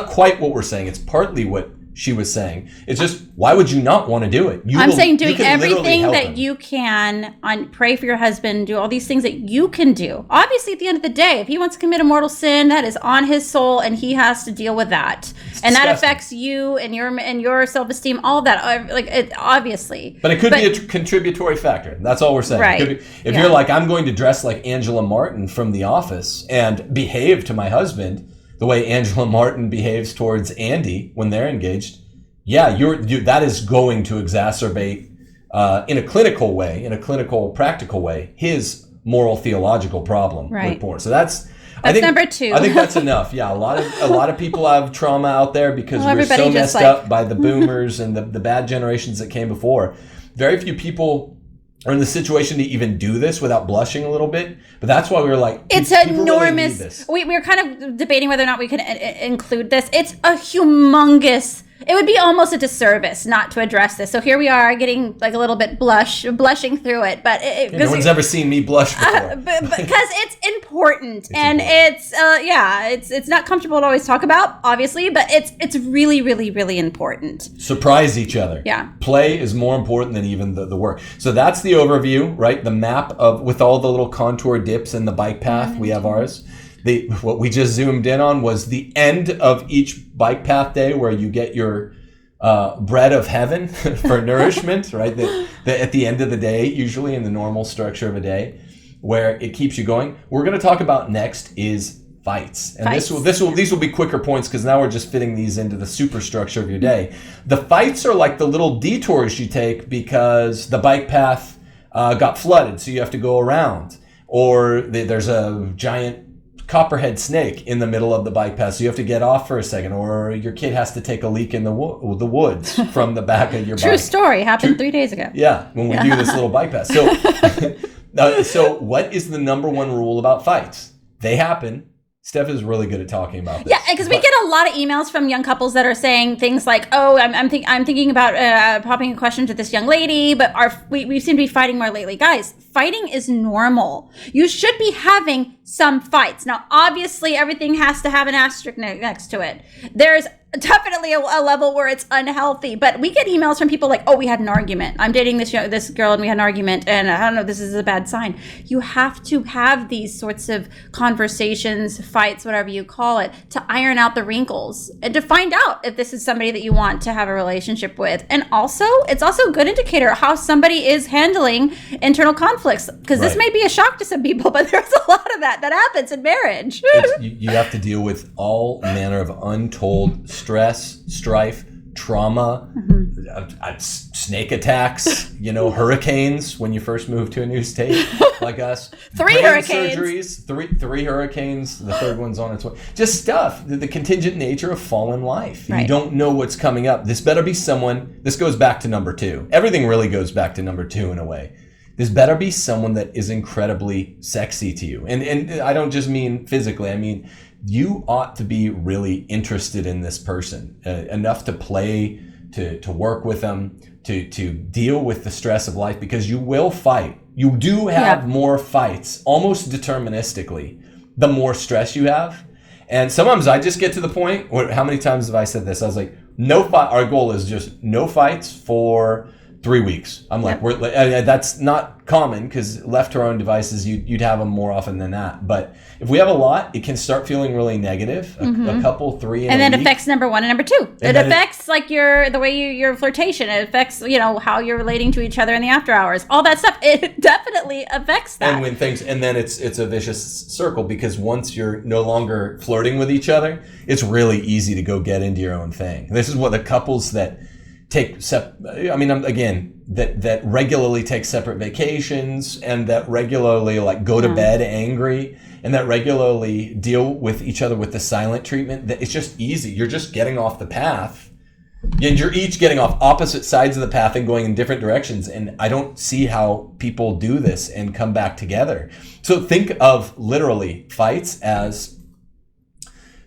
quite what we're saying. It's partly what she was saying. It's just, why would you not want to do it? I'm saying doing you can literally everything help that him. you can on pray for your husband, do all these things that you can do. Obviously, at the end of the day, if he wants to commit a mortal sin, that is on his soul and he has to deal with that. And that affects you and your self-esteem, all of that. Obviously. But it could be a contributory factor. That's all we're saying. Right. It could be, if you're like, I'm going to dress like Angela Martin from The Office and behave to my husband the way Angela Martin behaves towards Andy when they're engaged, that is going to exacerbate in a clinical way, in a clinical, practical way, his moral theological problem with porn. So that's I think, number 2. I think that's enough. Yeah, a lot of people have trauma out there because we're so everybody messed up by the boomers and the bad generations that came before. Very few people are in the situation to even do this without blushing a little bit. But that's why we were like, it's enormous. We were kind of debating whether or not we could include this. It's a humongous. It would be almost a disservice not to address this. So here we are getting like a little bit blushing through it. But no one's ever seen me blush before. Because it's important. It's not comfortable to always talk about, obviously, but it's really, really, really important. Surprise each other. Yeah. Play is more important than even the work. So that's the overview, right? The map with all the little contour dips and the bike path. We have ours. What we just zoomed in on was the end of each bike path day where you get your bread of heaven for nourishment, right? At the end of the day, usually in the normal structure of a day, where it keeps you going. We're going to talk about next is fights. And these will be quicker points because now we're just fitting these into the superstructure of your day. The fights are like the little detours you take because the bike path got flooded, so you have to go around. Or there's a giant copperhead snake in the middle of the bike path, so you have to get off for a second, or your kid has to take a leak in the woods from the back of your bike. True story, happened 3 days ago. Yeah, when we do this little bike path. So, so what is the number one rule about fights? They happen. Steph is really good at talking about this. Yeah, because we get a lot of emails from young couples that are saying things like, "Oh, I'm thinking about popping a question to this young lady, but we seem to be fighting more lately." Guys, fighting is normal. You should be having some fights. Now, obviously, everything has to have an asterisk next to it. There's definitely a level where it's unhealthy, but we get emails from people like, "Oh, we had an argument. I'm dating this girl and we had an argument, and I don't know, this is a bad sign." You have to have these sorts of conversations, fights, whatever you call it, to iron out the wrinkles and to find out if this is somebody that you want to have a relationship with. And also, it's also a good indicator of how somebody is handling internal conflicts, because this may be a shock to some people, but there's a lot of that happens in marriage. You have to deal with all manner of untold stress, strife, trauma, snake attacks, hurricanes when you first move to a new state like us. Three hurricanes. Surgeries, three hurricanes. The third one's on its way. Just stuff, the contingent nature of fallen life. Right. You don't know what's coming up. This better be someone, this goes back to number 2. Everything really goes back to number 2 in a way. This better be someone that is incredibly sexy to you. And I don't just mean physically, I mean, you ought to be really interested in this person enough to play, to work with them, to deal with the stress of life, because you will fight. You do have more fights, almost deterministically, the more stress you have. And sometimes I just get to the point where, how many times have I said this? I was like, no fight. Our goal is just no fights for 3 weeks. I'm like, that's not common, because left to our own devices, you'd have them more often than that. But if we have a lot, it can start feeling really negative. A couple, 3 in and a then week. affects number 1 and number 2. It affects like the way your flirtation. It affects how you're relating to each other in the after hours. All that stuff. It definitely affects that. And then it's a vicious circle, because once you're no longer flirting with each other, it's really easy to go get into your own thing. This is what the couples that that regularly take separate vacations, and that regularly go to bed angry, and that regularly deal with each other with the silent treatment, that it's just easy. You're just getting off the path, and you're each getting off opposite sides of the path and going in different directions. And I don't see how people do this and come back together. So think of literally fights as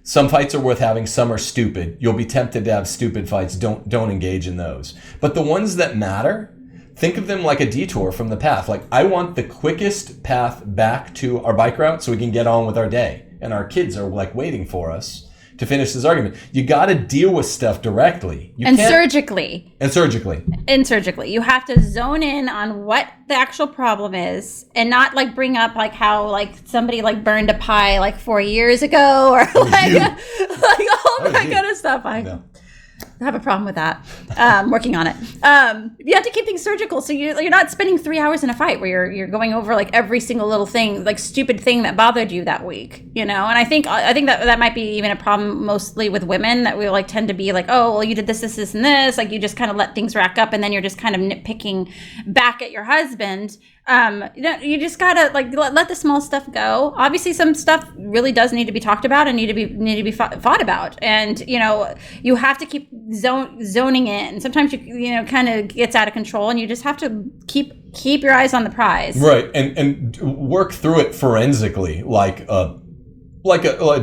Some fights are worth having, some are stupid. You'll be tempted to have stupid fights. Don't engage in those. But the ones that matter, think of them like a detour from the path. Like, I want the quickest path back to our bike route so we can get on with our day. And our kids are like waiting for us to finish this argument. You got to deal with stuff directly. Surgically. And surgically. You have to zone in on what the actual problem is and not like bring up like how like somebody like burned a pie like 4 years ago or like all that kind of stuff. I have a problem with that. Working on it. You have to keep things surgical, so you're not spending 3 hours in a fight where you're going over like every single little thing, like stupid thing that bothered you that week, you know. And I think that might be even a problem mostly with women, that we like tend to be like, oh, well, you did this, and this. Like, you just kind of let things rack up, and then you're just kind of nitpicking back at your husband. You just gotta like let the small stuff go. Obviously, some stuff really does need to be talked about and need to be fought about, and you know, you have to keep zoning in. Sometimes you know kind of gets out of control, and you just have to keep your eyes on the prize, right? And work through it forensically, like a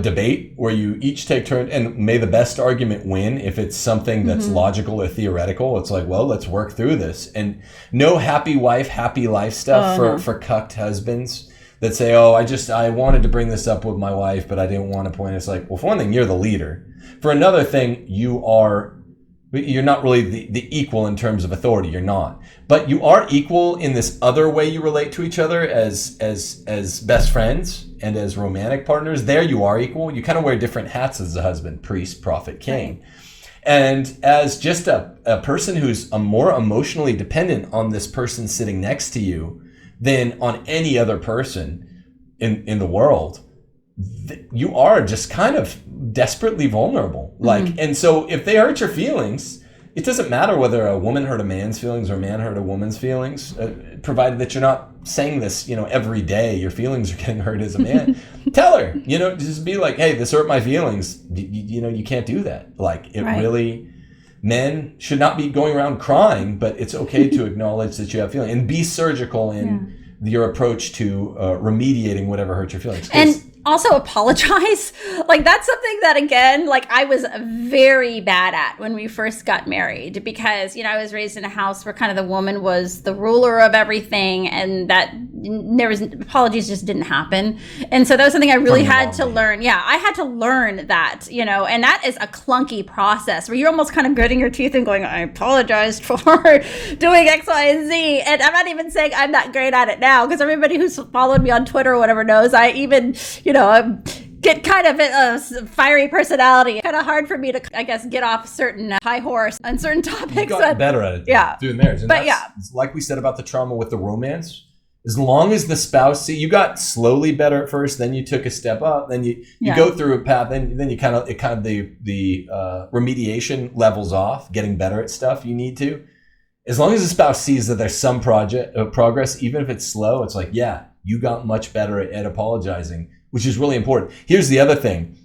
debate where you each take turn, and may the best argument win. If it's something that's logical or theoretical, it's like, well, let's work through this. And no happy wife, happy life stuff for cucked husbands that say, oh, I wanted to bring this up with my wife, but I didn't want to point. It's like, well, for one thing, you're the leader. For another thing, you're not really the equal in terms of authority. You're not. But you are equal in this other way you relate to each other as best friends and as romantic partners. There you are equal. You kind of wear different hats as a husband, priest, prophet, king. Right. And as just a person who's more emotionally dependent on this person sitting next to you than on any other person in the world, you are just kind of desperately vulnerable. Like, and so if they hurt your feelings, it doesn't matter whether a woman hurt a man's feelings or a man hurt a woman's feelings, provided that you're not saying this, you know, every day your feelings are getting hurt as a man. Tell her, you know, just be like, hey, this hurt my feelings. You know, you can't do that. Like, it really, men should not be going around crying, but it's okay to acknowledge that you have feelings and be surgical in your approach to remediating whatever hurt your feelings. And also apologize. Like, that's something that, again, like I was very bad at when we first got married, because, you know, I was raised in a house where kind of the woman was the ruler of everything, and that there was apologies just didn't happen. And so that was something I really had to learn. Yeah, I had to learn that, you know, and that is a clunky process where you're almost kind of gritting your teeth and going, I apologized for doing X, Y, and Z. And I'm not even saying I'm not great at it now, because everybody who's followed me on Twitter or whatever knows I even, you know, I get kind of a fiery personality. Kind of hard for me to, I guess, get off certain high horse on certain topics. You got better at it doing marriage. And but it's like we said about the trauma with the romance. As long as the spouse, you got slowly better at first, then you took a step up, then you go through a path, then you kind of the remediation levels off, getting better at stuff you need to. As long as the spouse sees that there's some progress, even if it's slow, it's like, yeah, you got much better at apologizing, which is really important. Here's the other thing.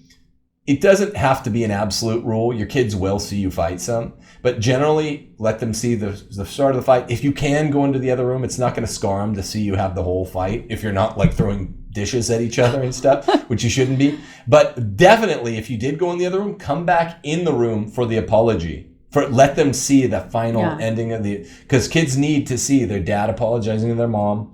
It doesn't have to be an absolute rule. Your kids will see you fight some, but generally let them see the start of the fight. If you can go into the other room, it's not going to scar them to see you have the whole fight if you're not like throwing dishes at each other and stuff, which you shouldn't be. But definitely, if you did go in the other room, come back in the room for the apology. Let them see the final ending of because kids need to see their dad apologizing to their mom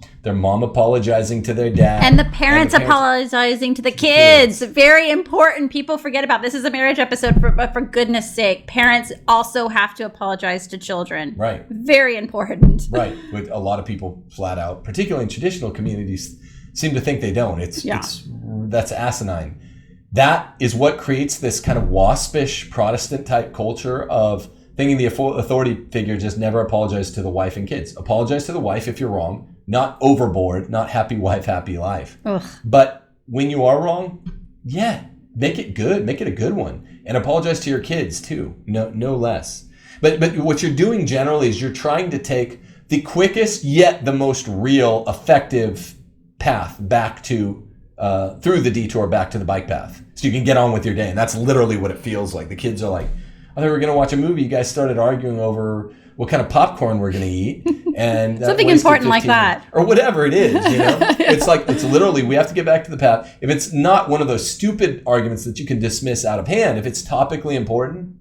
apologizing to their dad, and the parents apologizing to the kids. Very important. People forget about this. Is a marriage episode, but for goodness sake, parents also have to apologize to children. Right. Very important. Right. With a lot of people flat out, particularly in traditional communities, seem to think they don't. That's asinine. That is what creates this kind of waspish Protestant type culture of thinking the authority figure just never apologizes to the wife and kids. Apologize to the wife if you're wrong, not overboard, not happy wife, happy life. Ugh. But when you are wrong, make it good, make it a good one, and apologize to your kids too, no less. But what you're doing generally is you're trying to take the quickest yet the most real, effective path back to through the detour back to the bike path, so you can get on with your day. And that's literally what it feels like. The kids are like, I thought we were going to watch a movie. You guys started arguing over what kind of popcorn we're going to eat. and something important like that, or whatever it is, It's like, it's literally, we have to get back to the path. If it's not one of those stupid arguments that you can dismiss out of hand, if it's topically important,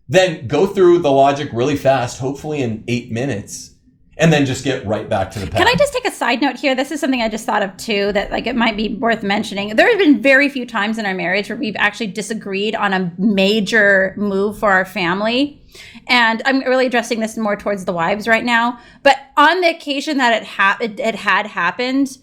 then go through the logic really fast, hopefully in 8 minutes, and then just get right back to the path. Can I just take a side note here? This is something I just thought of too, that like it might be worth mentioning. There have been very few times in our marriage where we've actually disagreed on a major move for our family. And I'm really addressing this more towards the wives right now. But on the occasion that it had happened,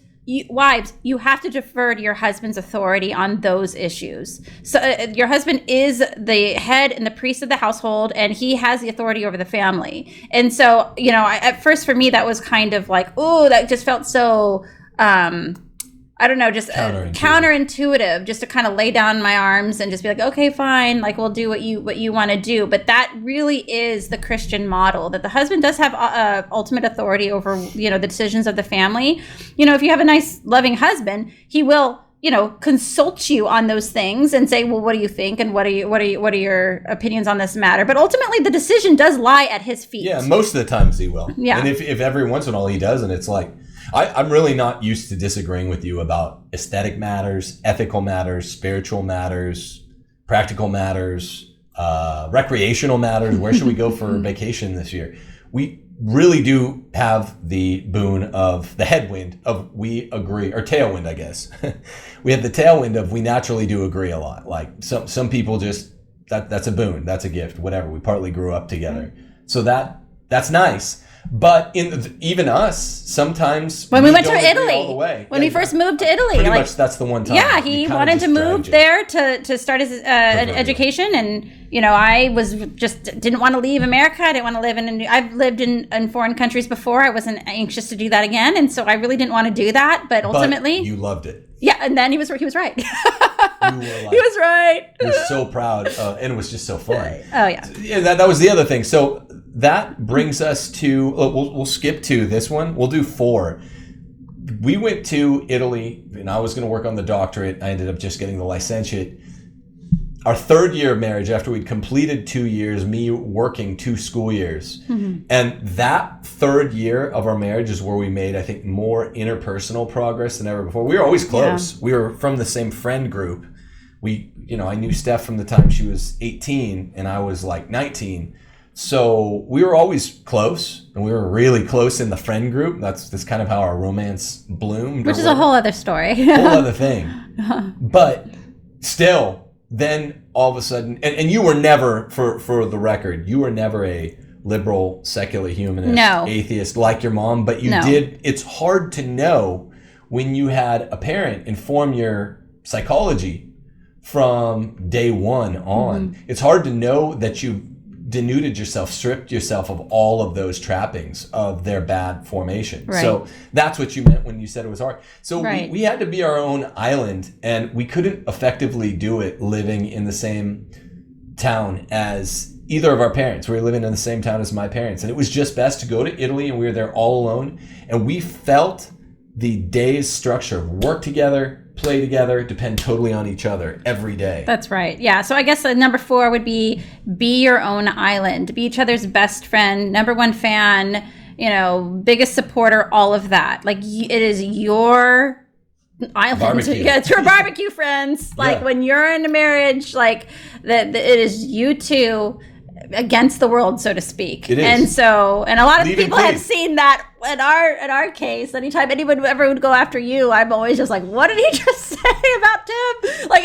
wives, you have to defer to your husband's authority on those issues. So your husband is the head and the priest of the household, and he has the authority over the family. And so, at first for me, that was kind of like, oh, that just felt so, I don't know, just counterintuitive, just to kind of lay down my arms and just be like, okay, fine, like we'll do what you want to do. But that really is the Christian model, that the husband does have ultimate authority over, the decisions of the family. If you have a nice, loving husband, he will, consult you on those things and say, well, what do you think? And what are your opinions on this matter? But ultimately the decision does lie at his feet. Yeah, most of the times he will. Yeah. And if every once in a while he does, and it's like, I'm really not used to disagreeing with you about aesthetic matters, ethical matters, spiritual matters, practical matters, recreational matters. Where should we go for vacation this year? We really do have the boon of the headwind of we agree, or tailwind, I guess. We have the tailwind of we naturally do agree a lot. Like some people just, that's a boon, that's a gift, whatever. We partly grew up together. So that's nice. But even us, sometimes when we went to Italy, all the way. When we first moved to Italy, pretty much that's the one time. Yeah, he wanted to move there to start his education, and I was just didn't want to leave America. I didn't want to live I've lived in foreign countries before. I wasn't anxious to do that again, and so I really didn't want to do that. But ultimately, you loved it. Yeah, and then he was right. You were like, he was right. You were so proud, and it was just so fun. Oh yeah. Yeah, that was the other thing. So that brings us to, we'll skip to this one. We'll do 4. We went to Italy, and I was going to work on the doctorate. I ended up just getting the licentiate. Our 3rd year of marriage, after we'd completed 2 years, me working 2 school years. Mm-hmm. And that 3rd year of our marriage is where we made, I think, more interpersonal progress than ever before. We were always close. Yeah. We were from the same friend group. I knew Steph from the time she was 18 and I was like 19. So we were always close, and we were really close in the friend group. That's kind of how our romance bloomed. Which is a whole other story. Whole other thing. But still, then all of a sudden, and you were never, for the record, you were never a liberal, secular humanist, atheist like your mom, but you did. It's hard to know when you had a parent inform your psychology from day one on. Mm-hmm. It's hard to know that you denuded yourself, stripped yourself of all of those trappings of their bad formation. Right. So that's what you meant when you said it was hard. So we had to be our own island, and we couldn't effectively do it living in the same town as either of our parents. We were living in the same town as my parents, and it was just best to go to Italy, and we were there all alone, and we felt the day's structure of work together, play together, depend totally on each other every day. That's right. Yeah. So I guess number 4 would be your own island, be each other's best friend, number 1 fan, biggest supporter, all of that. Like it is your island. Barbecue. Yeah, it's your barbecue, friends. Like when you're in a marriage, like that it is you two against the world, so to speak. It is. And a lot of people have seen that in our case. Anytime anyone ever would go after you, I'm always just like, what did he just say about Tim? Like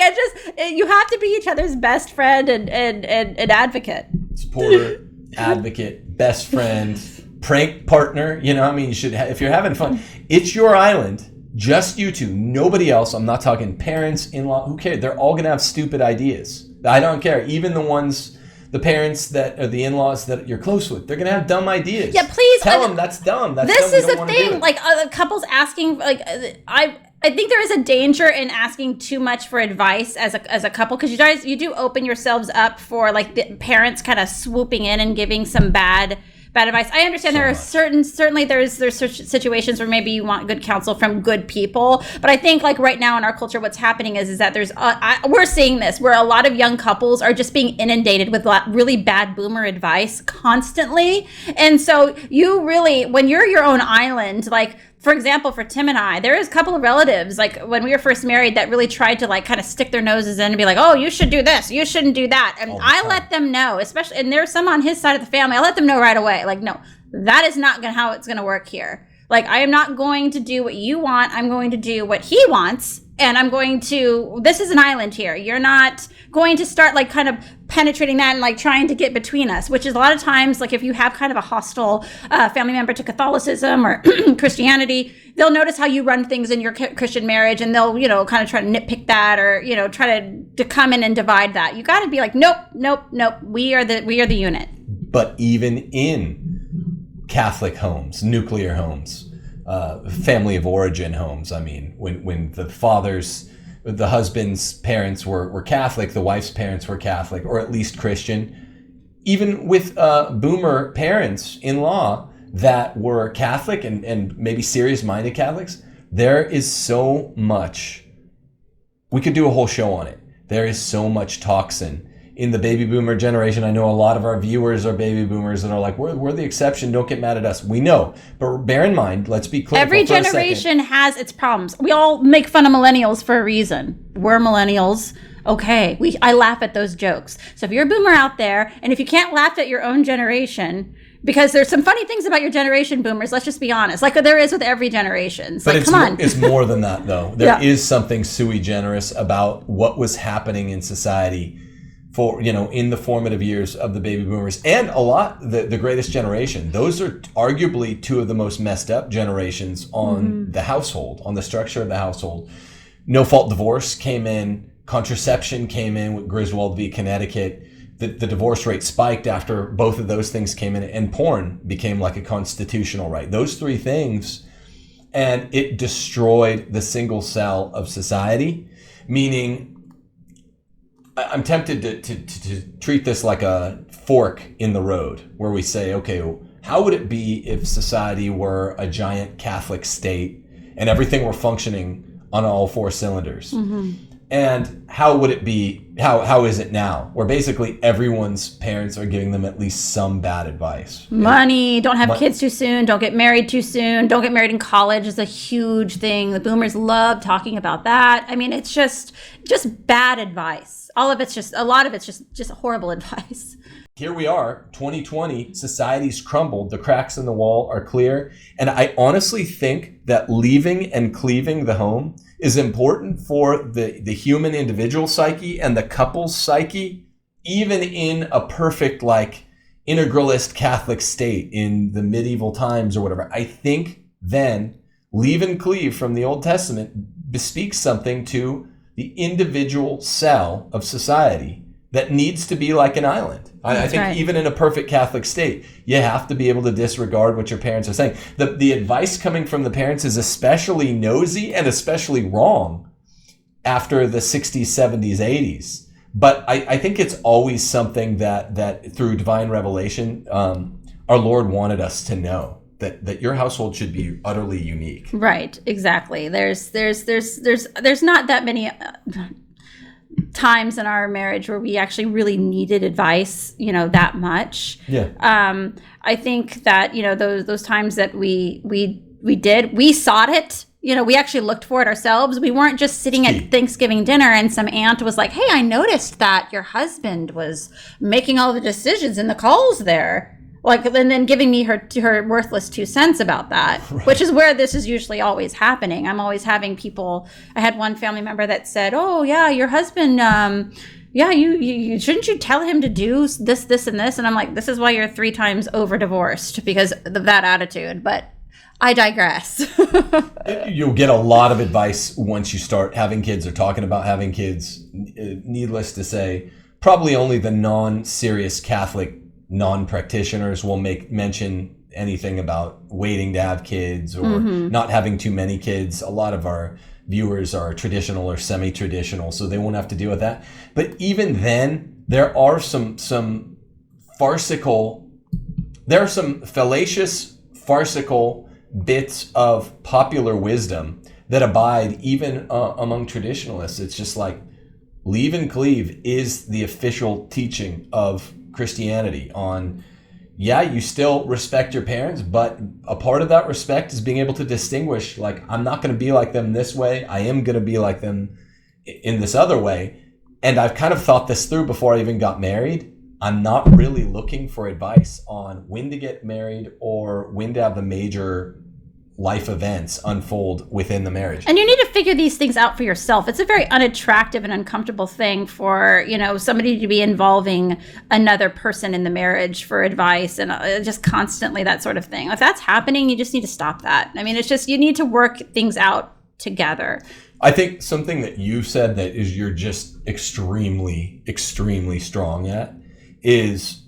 you have to be each other's best friend and advocate. Supporter, advocate, best friend, prank partner. You should if you're having fun, it's your island. Just you two, nobody else. I'm not talking parents, in-law, who cares? They're all gonna have stupid ideas. I don't care. Even the parents that are the in-laws that you're close with, they're going to have dumb ideas. Yeah, please. Tell them that's dumb. That's this dumb. is the thing. Like couples asking, like I think there is a danger in asking too much for advice as a couple, because you do open yourselves up for like the parents kind of swooping in and giving some bad bad advice. I understand there are certainly there's situations where maybe you want good counsel from good people, but I think like right now in our culture, what's happening is that we're seeing this where a lot of young couples are just being inundated with really bad boomer advice constantly, and so you really, when you're your own island, like. For example, for Tim and I, there is a couple of relatives, like when we were first married, that really tried to like kind of stick their noses in and be like, oh, you should do this, you shouldn't do that. And I let them know, especially, and there's some on his side of the family, I let them know right away, like, no, that is not how it's going to work here. Like, I am not going to do what you want. I'm going to do what he wants. And this is an island here. You're not going to start like kind of penetrating that and like trying to get between us, which is a lot of times, like if you have kind of a hostile family member to Catholicism or Christianity, they'll notice how you run things in your Christian marriage, and they'll, kind of try to nitpick that, or, try to come in and divide that. You got to be like, nope. We are the unit. But even in Catholic homes, nuclear homes, family of origin homes. I mean, when the husband's parents were Catholic, the wife's parents were Catholic, or at least Christian. Even with boomer parents-in-law that were Catholic and maybe serious-minded Catholics, there is so much. We could do a whole show on it. There is so much toxin in the baby boomer generation. I know a lot of our viewers are baby boomers that are like, we're the exception, don't get mad at us. We know, but bear in mind, let's be clear. Every generation has its problems. We all make fun of millennials for a reason. We're millennials. Okay, I laugh at those jokes. So if you're a boomer out there, and if you can't laugh at your own generation, because there's some funny things about your generation, boomers, let's just be honest, like there is with every generation. It's come on. It's more than that, though. There is something sui generis about what was happening in society for, in the formative years of the baby boomers, and the greatest generation. Those are arguably two of the most messed up generations on the household, on the structure of the household. No-fault divorce came in, contraception came in with Griswold v. Connecticut. The divorce rate spiked after both of those things came in, and porn became like a constitutional right. Those three things, and it destroyed the single cell of society, meaning I'm tempted to treat this like a fork in the road, where we say, okay, how would it be if society were a giant Catholic state and everything were functioning on all four cylinders? And how would it be, how is it now, where basically everyone's parents are giving them at least some bad advice? Money, don't have kids too soon, don't get married too soon, don't get married in college is a huge thing. The boomers love talking about that. I mean, it's just bad advice. A lot of it's just horrible advice. Here we are, 2020, society's crumbled, the cracks in the wall are clear, and I honestly think that leaving and cleaving the home is important for the human individual psyche and the couple's psyche, even in a perfect, like, integralist Catholic state in the medieval times or whatever. I think then leave and cleave from the Old Testament bespeaks something to the individual cell of society that needs to be like an island. I think right. Even in a perfect Catholic state, you have to be able to disregard what your parents are saying. The advice coming from the parents is especially nosy and especially wrong after the 60s, 70s, 80s. But I think it's always something that through divine revelation, our Lord wanted us to know. That your household should be utterly unique. Right, exactly. There's not that many times in our marriage where we actually really needed advice, that much. Yeah. I think that those times that we sought it. We actually looked for it ourselves. We weren't just sitting at Thanksgiving dinner and some aunt was like, "Hey, I noticed that your husband was making all the decisions in the calls there." And then giving me her worthless 2 cents about that, right. Which is where this is usually always happening. I'm always having people. I had one family member that said, "Oh yeah, your husband. You shouldn't you tell him to do this, and this?" And I'm like, "This is why you're 3 times over divorced, because of that attitude." But I digress. You'll get a lot of advice once you start having kids or talking about having kids. Needless to say, probably only the non-serious Catholic non-practitioners will mention anything about waiting to have kids or not having too many kids. A lot of our viewers are traditional or semi-traditional, so they won't have to deal with that. But even then, there are some farcical there are some fallacious, farcical bits of popular wisdom that abide even among traditionalists. It's just like, leave and cleave is the official teaching of Christianity on, yeah, you still respect your parents, but a part of that respect is being able to distinguish, like, I'm not going to be like them this way. I am going to be like them in this other way. And I've kind of thought this through before I even got married. I'm not really looking for advice on when to get married or when to have the major life events unfold within the marriage. And you need to figure these things out for yourself. It's a very unattractive and uncomfortable thing for, somebody to be involving another person in the marriage for advice and just constantly that sort of thing. If that's happening, you just need to stop that. I mean, it's just, you need to work things out together. I think something that you said that is you're just extremely, extremely strong at is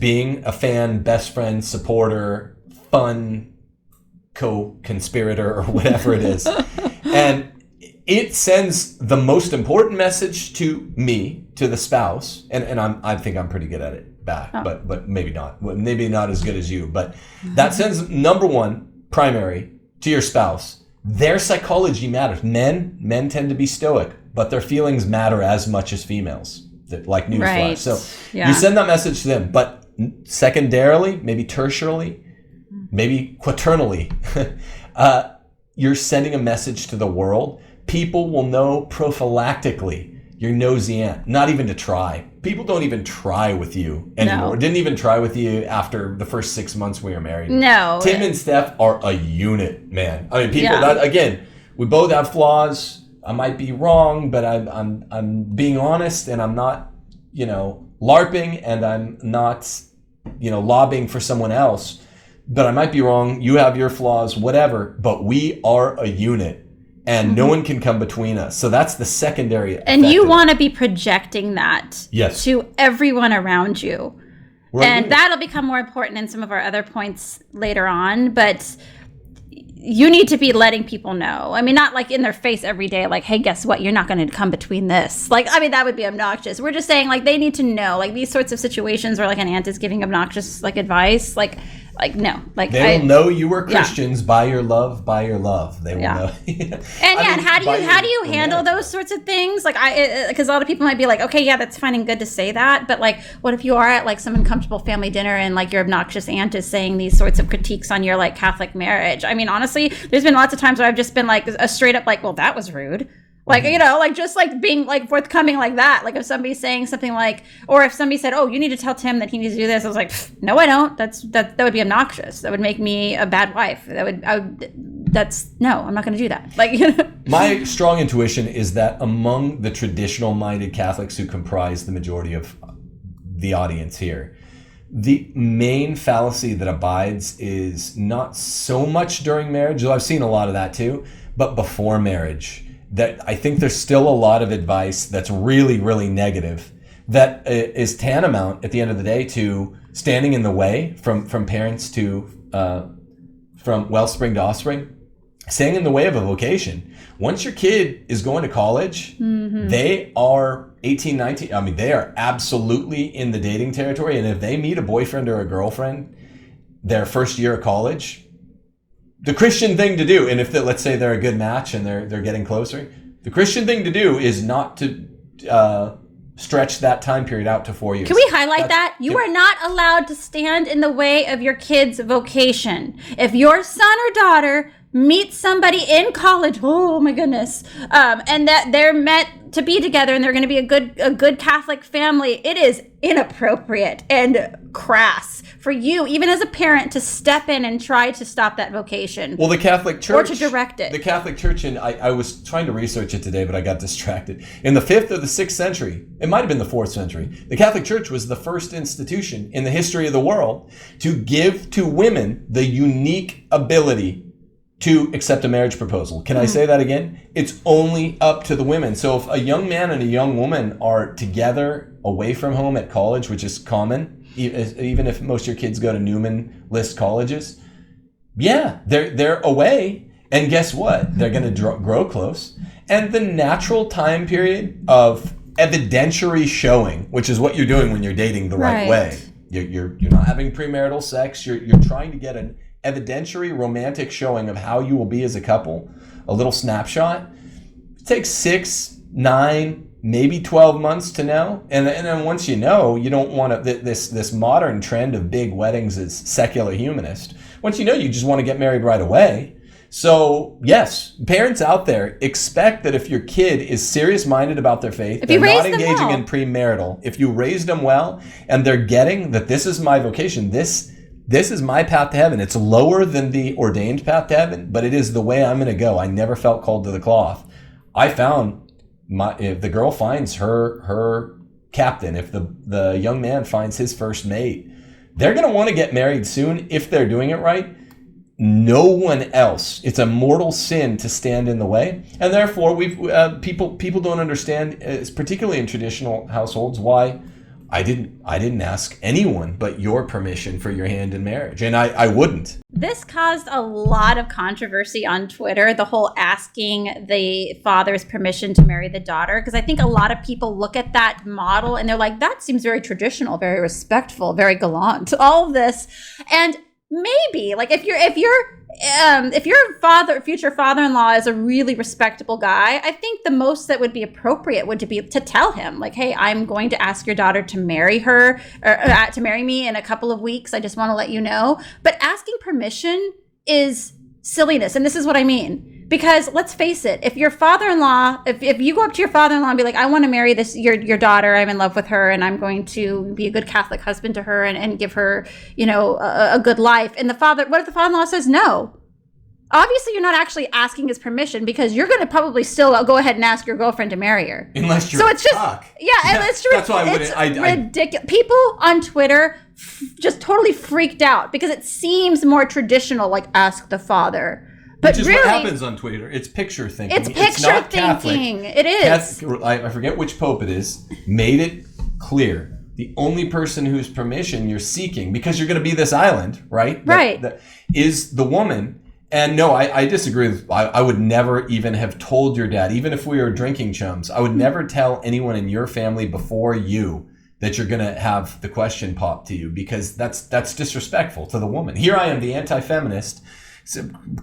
being a fan, best friend, supporter, fun co-conspirator, or whatever it is. And it sends the most important message to me, to the spouse, and I think I'm pretty good at it back, but maybe not. Maybe not as good as you, but that sends number one, primary, to your spouse. Their psychology matters. Men tend to be stoic, but their feelings matter as much as females. Like newsflash. Right. So you send that message to them, but secondarily, maybe tertiarily, maybe quaternally, you're sending a message to the world. People will know prophylactically you're nosy aunt, not even to try. People don't even try with you anymore. Didn't even try with you after the first 6 months we were married. No. Tim and Steph are a unit, man. I mean, people that, again, we both have flaws. I might be wrong, but I'm being honest, and I'm not, LARPing, and I'm not, lobbying for someone else. But I might be wrong. You have your flaws, whatever. But we are a unit, and no one can come between us. So that's the secondary effect. And you want to be projecting that yes. to everyone around you. And that'll become more important in some of our other points later on. But you need to be letting people know. I mean, not like in their face every day, like, hey, guess what? You're not going to come between this. Like, I mean, that would be obnoxious. We're just saying, like, they need to know, like, these sorts of situations where, like, an aunt is giving obnoxious, like, advice. Like, no. Like, they will know you were Christians by your love, They will know. And how do you handle those sorts of things? Like, because a lot of people might be like, okay, yeah, that's fine and good to say that, but like, what if you are at like some uncomfortable family dinner and like your obnoxious aunt is saying these sorts of critiques on your like Catholic marriage? I mean, honestly, there's been lots of times where I've just been like a straight up like, well, that was rude. Like, like just like being like forthcoming like that. Like if somebody's saying something like, or if somebody said, oh, you need to tell Tim that he needs to do this. I was like, no, I don't. That would be obnoxious. That would make me a bad wife. I'm not going to do that. Like, my strong intuition is that among the traditional minded Catholics who comprise the majority of the audience here, the main fallacy that abides is not so much during marriage, though I've seen a lot of that too, but before marriage. That I think there's still a lot of advice that's really, really negative that is tantamount at the end of the day to standing in the way from parents to from wellspring to offspring, standing in the way of a vocation. Once your kid is going to college, they are 18, 19. I mean, they are absolutely in the dating territory. And if they meet a boyfriend or a girlfriend their first year of college, the Christian thing to do, and if let's say they're a good match and they're getting closer, the Christian thing to do is not to stretch that time period out to 4 years. Can we highlight that? You are not allowed to stand in the way of your kid's vocation. If your son or daughter meets somebody in college, oh my goodness, and that they're meant to be together and they're going to be a good Catholic family, it is inappropriate and crass for you, even as a parent, to step in and try to stop that vocation. Well, the Catholic Church, or to direct it. The Catholic Church, and I was trying to research it today, but I got distracted. In the 5th or the 6th century, it might have been the 4th century, the Catholic Church was the first institution in the history of the world to give to women the unique ability to accept a marriage proposal. Can I say that again? It's only up to the women. So if a young man and a young woman are together away from home at college, which is common, even if most of your kids go to Newman list colleges, they're away. And guess what? They're going to grow close. And the natural time period of evidentiary showing, which is what you're doing when you're dating the right way, You're not having premarital sex. You're trying to get an evidentiary romantic showing of how you will be as a couple, a little snapshot. It takes 6, 9, maybe 12 months to know. And then once you know, you don't want to, this modern trend of big weddings is secular humanist. Once you know, you just want to get married right away. So yes, parents out there, expect that if your kid is serious-minded about their faith, they're not engaging in premarital, if you raised them well and they're getting that this is my vocation, this is my path to heaven. It's lower than the ordained path to heaven, but it is the way I'm going to go. I never felt called to the cloth. I found if the girl finds her captain, if the young man finds his first mate, they're going to want to get married soon if they're doing it right. No one else. It's a mortal sin to stand in the way, and therefore people don't understand, particularly in traditional households, why I didn't ask anyone but your permission for your hand in marriage, and I wouldn't. This caused a lot of controversy on Twitter, the whole asking the father's permission to marry the daughter, because I think a lot of people look at that model and they're like, that seems very traditional, very respectful, very gallant, all of this. And maybe, like, if your future father-in-law is a really respectable guy, I think the most that would be appropriate would be to tell him, like, hey, I'm going to ask your daughter to marry her, or to marry me in a couple of weeks. I just want to let you know. But asking permission is silliness, and this is what I mean. Because let's face it, if your father-in-law, if you go up to your father-in-law and be like, I want to marry your daughter, I'm in love with her, and I'm going to be a good Catholic husband to her and give her, a good life. And what if the father-in-law says no? Obviously, you're not actually asking his permission, because you're going to probably still go ahead and ask your girlfriend to marry her. Unless you're it's that's why it's ridiculous. People on Twitter just totally freaked out because it seems more traditional, like ask the father. But which is really, what happens on Twitter. It's picture thinking. It's picture thinking. It is. I forget which pope it is, made it clear. The only person whose permission you're seeking, because you're going to be this island, right? That is the woman. And no, I disagree. I would never even have told your dad, even if we were drinking chums, I would never tell anyone in your family before you that you're going to have the question pop to you, because that's disrespectful to the woman. Here I am, the anti-feminist,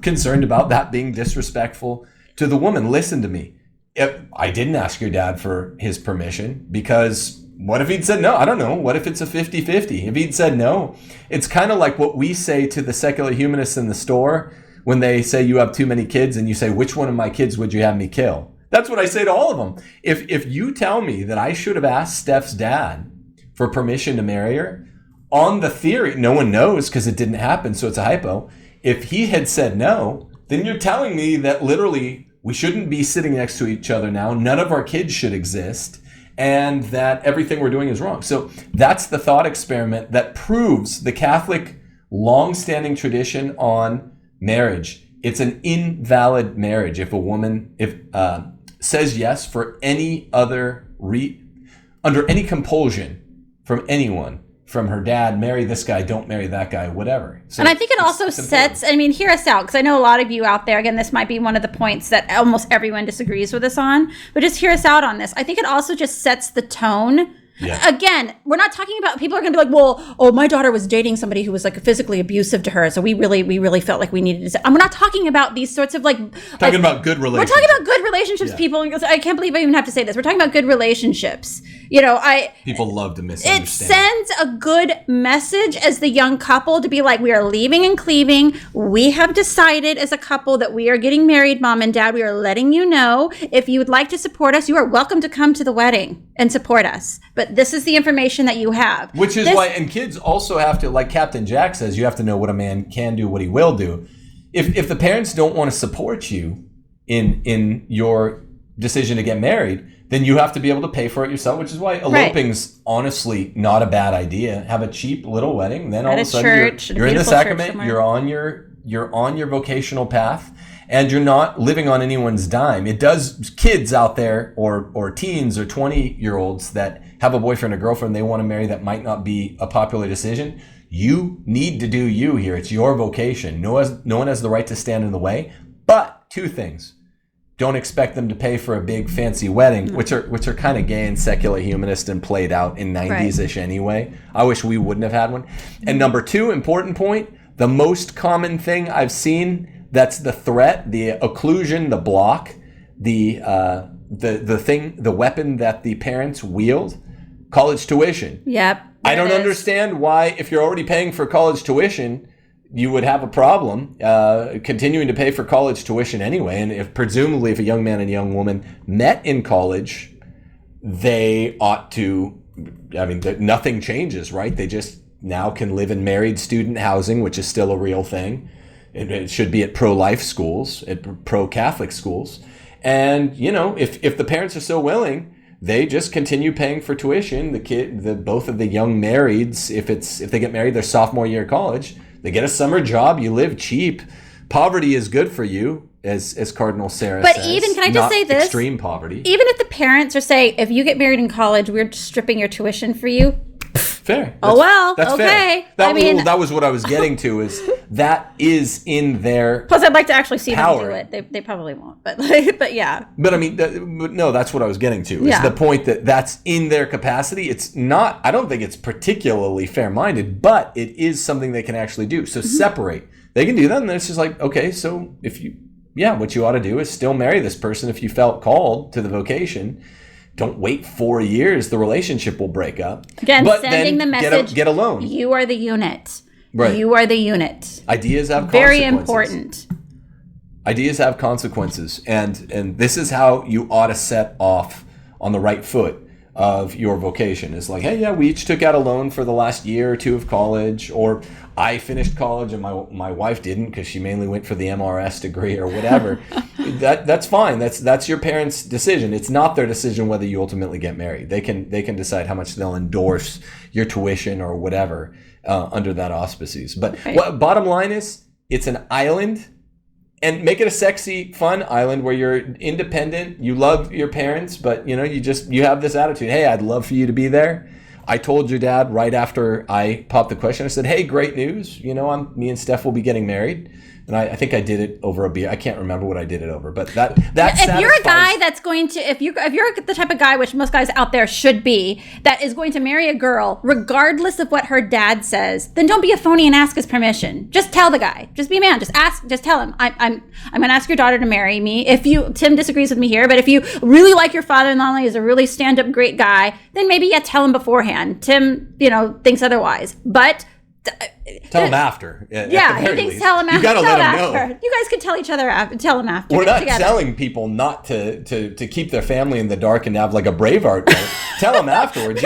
concerned about that being disrespectful to the woman. Listen to me. I didn't ask your dad for his permission, because what if he'd said no? I don't know. What if it's a 50-50? If he'd said no, it's kind of like what we say to the secular humanists in the store when they say you have too many kids, and you say, which one of my kids would you have me kill? That's what I say to all of them. If you tell me that I should have asked Steph's dad for permission to marry her, on the theory, no one knows because it didn't happen, so it's a hypo. If he had said no, then you're telling me that literally we shouldn't be sitting next to each other now. None of our kids should exist, and that everything we're doing is wrong. So that's the thought experiment that proves the Catholic long-standing tradition on marriage. It's an invalid marriage if a woman says yes for any other under any compulsion from anyone. From her dad, marry this guy, don't marry that guy, whatever. So and I think it also sets, hear us out, because I know a lot of you out there, again, this might be one of the points that almost everyone disagrees with us on, but just hear us out on this. I think it also just sets the tone. Yeah. Again, we're not talking about, people are going to be like, my daughter was dating somebody who was like physically abusive to her, so we really felt like we needed to. We're not talking about these sorts of about good relationships. We're talking about good relationships, people. I can't believe I even have to say this. We're talking about good relationships. People love to misunderstand. It sends a good message as the young couple to be like, we are leaving and cleaving. We have decided as a couple that we are getting married, mom and dad. We are letting you know, if you would like to support us, you are welcome to come to the wedding and support us. But this is the information that you have. Which is why, and kids also have to, like Captain Jack says, you have to know what a man can do, what he will do. If the parents don't want to support you in your decision to get married, then you have to be able to pay for it yourself, which is why eloping's honestly not a bad idea. Have a cheap little wedding, then all of a sudden you're in the sacrament, you're on your vocational path, and you're not living on anyone's dime. It does, kids out there or teens or 20-year-olds that have a boyfriend or girlfriend they want to marry that might not be a popular decision. You need to do you here. It's your vocation. No one has the right to stand in the way. But two things. don't expect them to pay for a big fancy wedding, which are kind of gay and secular humanist and played out in 90s-ish anyway. I wish we wouldn't have had one. And number two, important point, the most common thing I've seen that's the threat, the occlusion, the block, the weapon that the parents wield, college tuition. Yep. I don't understand why, if you're already paying for college tuition, you would have a problem continuing to pay for college tuition anyway. And presumably if a young man and a young woman met in college, they ought to, nothing changes, right? They just now can live in married student housing, which is still a real thing. It should be at pro-life schools, at pro-Catholic schools. And, if the parents are so willing, they just continue paying for tuition. Both of the young marrieds, if they get married their sophomore year of college, they get a summer job, you live cheap. Poverty is good for you, as Cardinal Sarah says. But even, can I just say this? Extreme poverty. Even if the parents are saying, if you get married in college, we're stripping your tuition for you. Fair. That's fair. okay. That was what I was getting to, is that is in their Plus, I'd like to actually see power. them do it. They probably won't, but yeah. But no, that's what I was getting to. Is the point that's in their capacity. It's not, I don't think it's particularly fair-minded, but it is something they can actually do. So separate. They can do that, and then it's just like, okay, so what you ought to do is still marry this person if you felt called to the vocation. Don't wait 4 years. The relationship will break up. Again, but sending the message. Get a loan. You are the unit. Right. You are the unit. Ideas have very consequences. Important. Ideas have consequences. And this is how you ought to set off on the right foot of your vocation. It's like, hey, we each took out a loan for the last year or two of college, or I finished college and my wife didn't because she mainly went for the MRS degree or whatever. That's fine. That's your parents' decision. It's not their decision whether you ultimately get married. They can decide how much they'll endorse your tuition or whatever under that auspices. But bottom line is, it's an island. And make it a sexy, fun island where you're independent. You love your parents, but you have this attitude. Hey, I'd love for you to be there. I told your dad right after I popped the question. I said, "Hey, great news! Me and Steph will be getting married." And I think I did it over a beer. I can't remember what I did it over, but that if you're a guy that's going to, if you're the type of guy, which most guys out there should be, that is going to marry a girl regardless of what her dad says, then don't be a phony and ask his permission. Just tell the guy. Just be a man. Just tell him, I'm going to ask your daughter to marry me. Tim disagrees with me here, but if you really like your father-in-law and he's a really stand-up great guy, then maybe tell him beforehand. Tim, thinks otherwise, but. Tell him after. He thinks tell him after. You gotta let him know. You guys could tell each other after. Tell him after. We're not telling people not to keep their family in the dark and have like a Braveheart moment. Tell them afterwards.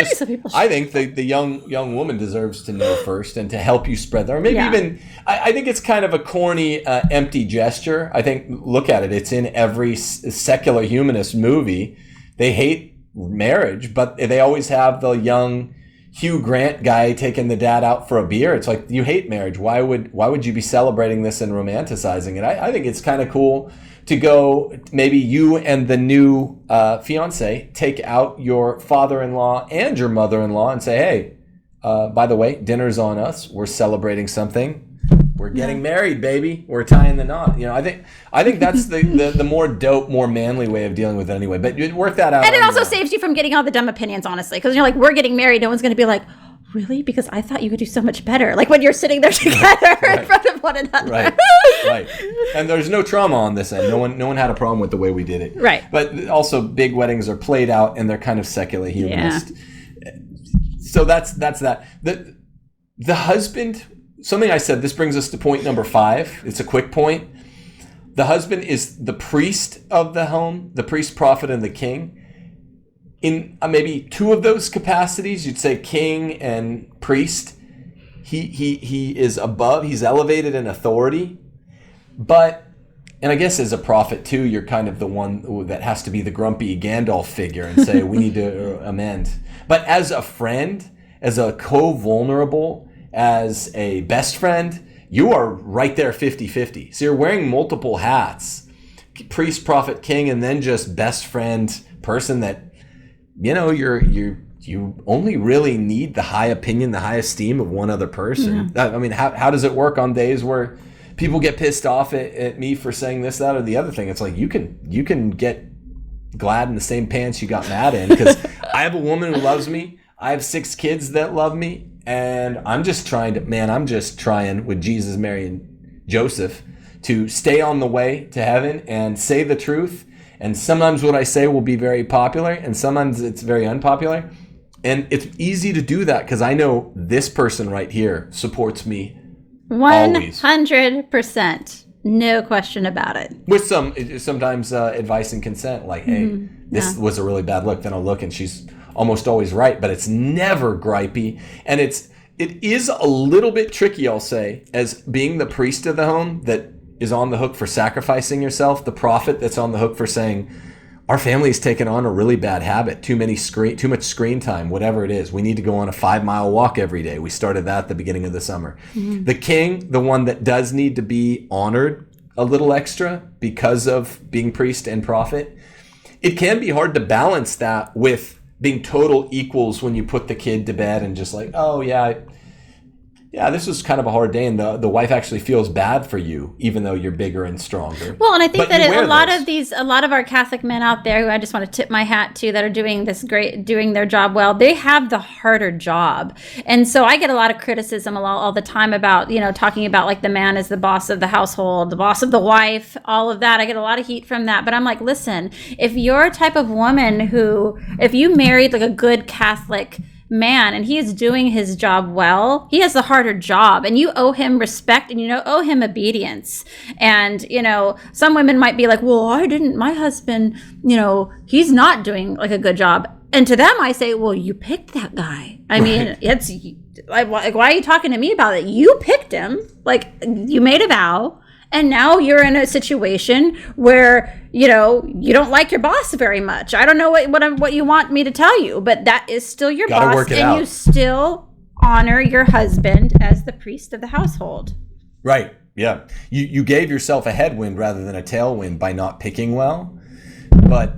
I think the young woman deserves to know first and to help you spread that. Or maybe even, I think it's kind of a corny, empty gesture. I think, look at it. It's in every secular humanist movie. They hate marriage, but they always have the young Hugh Grant guy taking the dad out for a beer. It's like, you hate marriage. Why would you be celebrating this and romanticizing it? I think it's kind of cool to go, maybe you and the new fiance take out your father-in-law and your mother-in-law and say, hey, by the way, dinner's on us. We're celebrating something. We're getting married, baby. We're tying the knot. I think that's the more dope, more manly way of dealing with it anyway. But you'd work that out. And it also saves you from getting all the dumb opinions, honestly. Because you're like, we're getting married. No one's going to be like, really? Because I thought you could do so much better. Like when you're sitting there together in front of one another. Right. And there's no trauma on this end. No one had a problem with the way we did it. Right. But also, big weddings are played out and they're kind of secular humanist. Yeah. So that's that. The husband. Something I said, this brings us to point number 5. It's a quick point. The husband is the priest of the home, the priest, prophet, and the king. In maybe 2 of those capacities, you'd say king and priest. He is above, he's elevated in authority. But, and I guess as a prophet too, you're kind of the one that has to be the grumpy Gandalf figure and say, we need to amend. But as a friend, as a co-vulnerable, as a best friend, you are right there 50-50. So you're wearing multiple hats, priest, prophet, king, and then just best friend person that, you only really need the high opinion, the high esteem of one other person. Yeah. I mean, how does it work on days where people get pissed off at me for saying this, that, or the other thing. It's like, you can get glad in the same pants you got mad in, because I have a woman who loves me. I have 6 kids that love me, and I'm just trying with Jesus, Mary, and Joseph to stay on the way to heaven and say the truth. And sometimes what I say will be very popular, and sometimes it's very unpopular. And it's easy to do that because I know this person right here supports me 100%. No question about it. With sometimes advice and consent, like, hey, this was a really bad look. Then I'll look, and she's almost always right, but it's never gripey. And it is a little bit tricky, I'll say, as being the priest of the home that is on the hook for sacrificing yourself, the prophet that's on the hook for saying, our family's taken on a really bad habit, too much screen time, whatever it is. We need to go on a 5-mile walk every day. We started that at the beginning of the summer. Mm-hmm. The king, the one that does need to be honored a little extra because of being priest and prophet, it can be hard to balance that with being total equals when you put the kid to bed and just like, oh yeah, this was kind of a hard day, and the wife actually feels bad for you, even though you're bigger and stronger. Well, and I think that a lot of our Catholic men out there, who I just want to tip my hat to, that are doing their job well, they have the harder job. And so I get a lot of criticism all the time about, talking about like the man is the boss of the household, the boss of the wife, all of that. I get a lot of heat from that. But I'm like, listen, if you're a type of woman if you married like a good Catholic man and he is doing his job well, he has the harder job, and you owe him respect and owe him obedience. And some women might be like, well, my husband, he's not doing like a good job. And to them I say, well, you picked that guy. I mean, it's like, why are you talking to me about it? You picked him, like, you made a vow. And now you're in a situation where, you don't like your boss very much. I don't know what you want me to tell you, but that is still your boss, and you still honor your husband as the priest of the household. Right. Yeah. You gave yourself a headwind rather than a tailwind by not picking well, but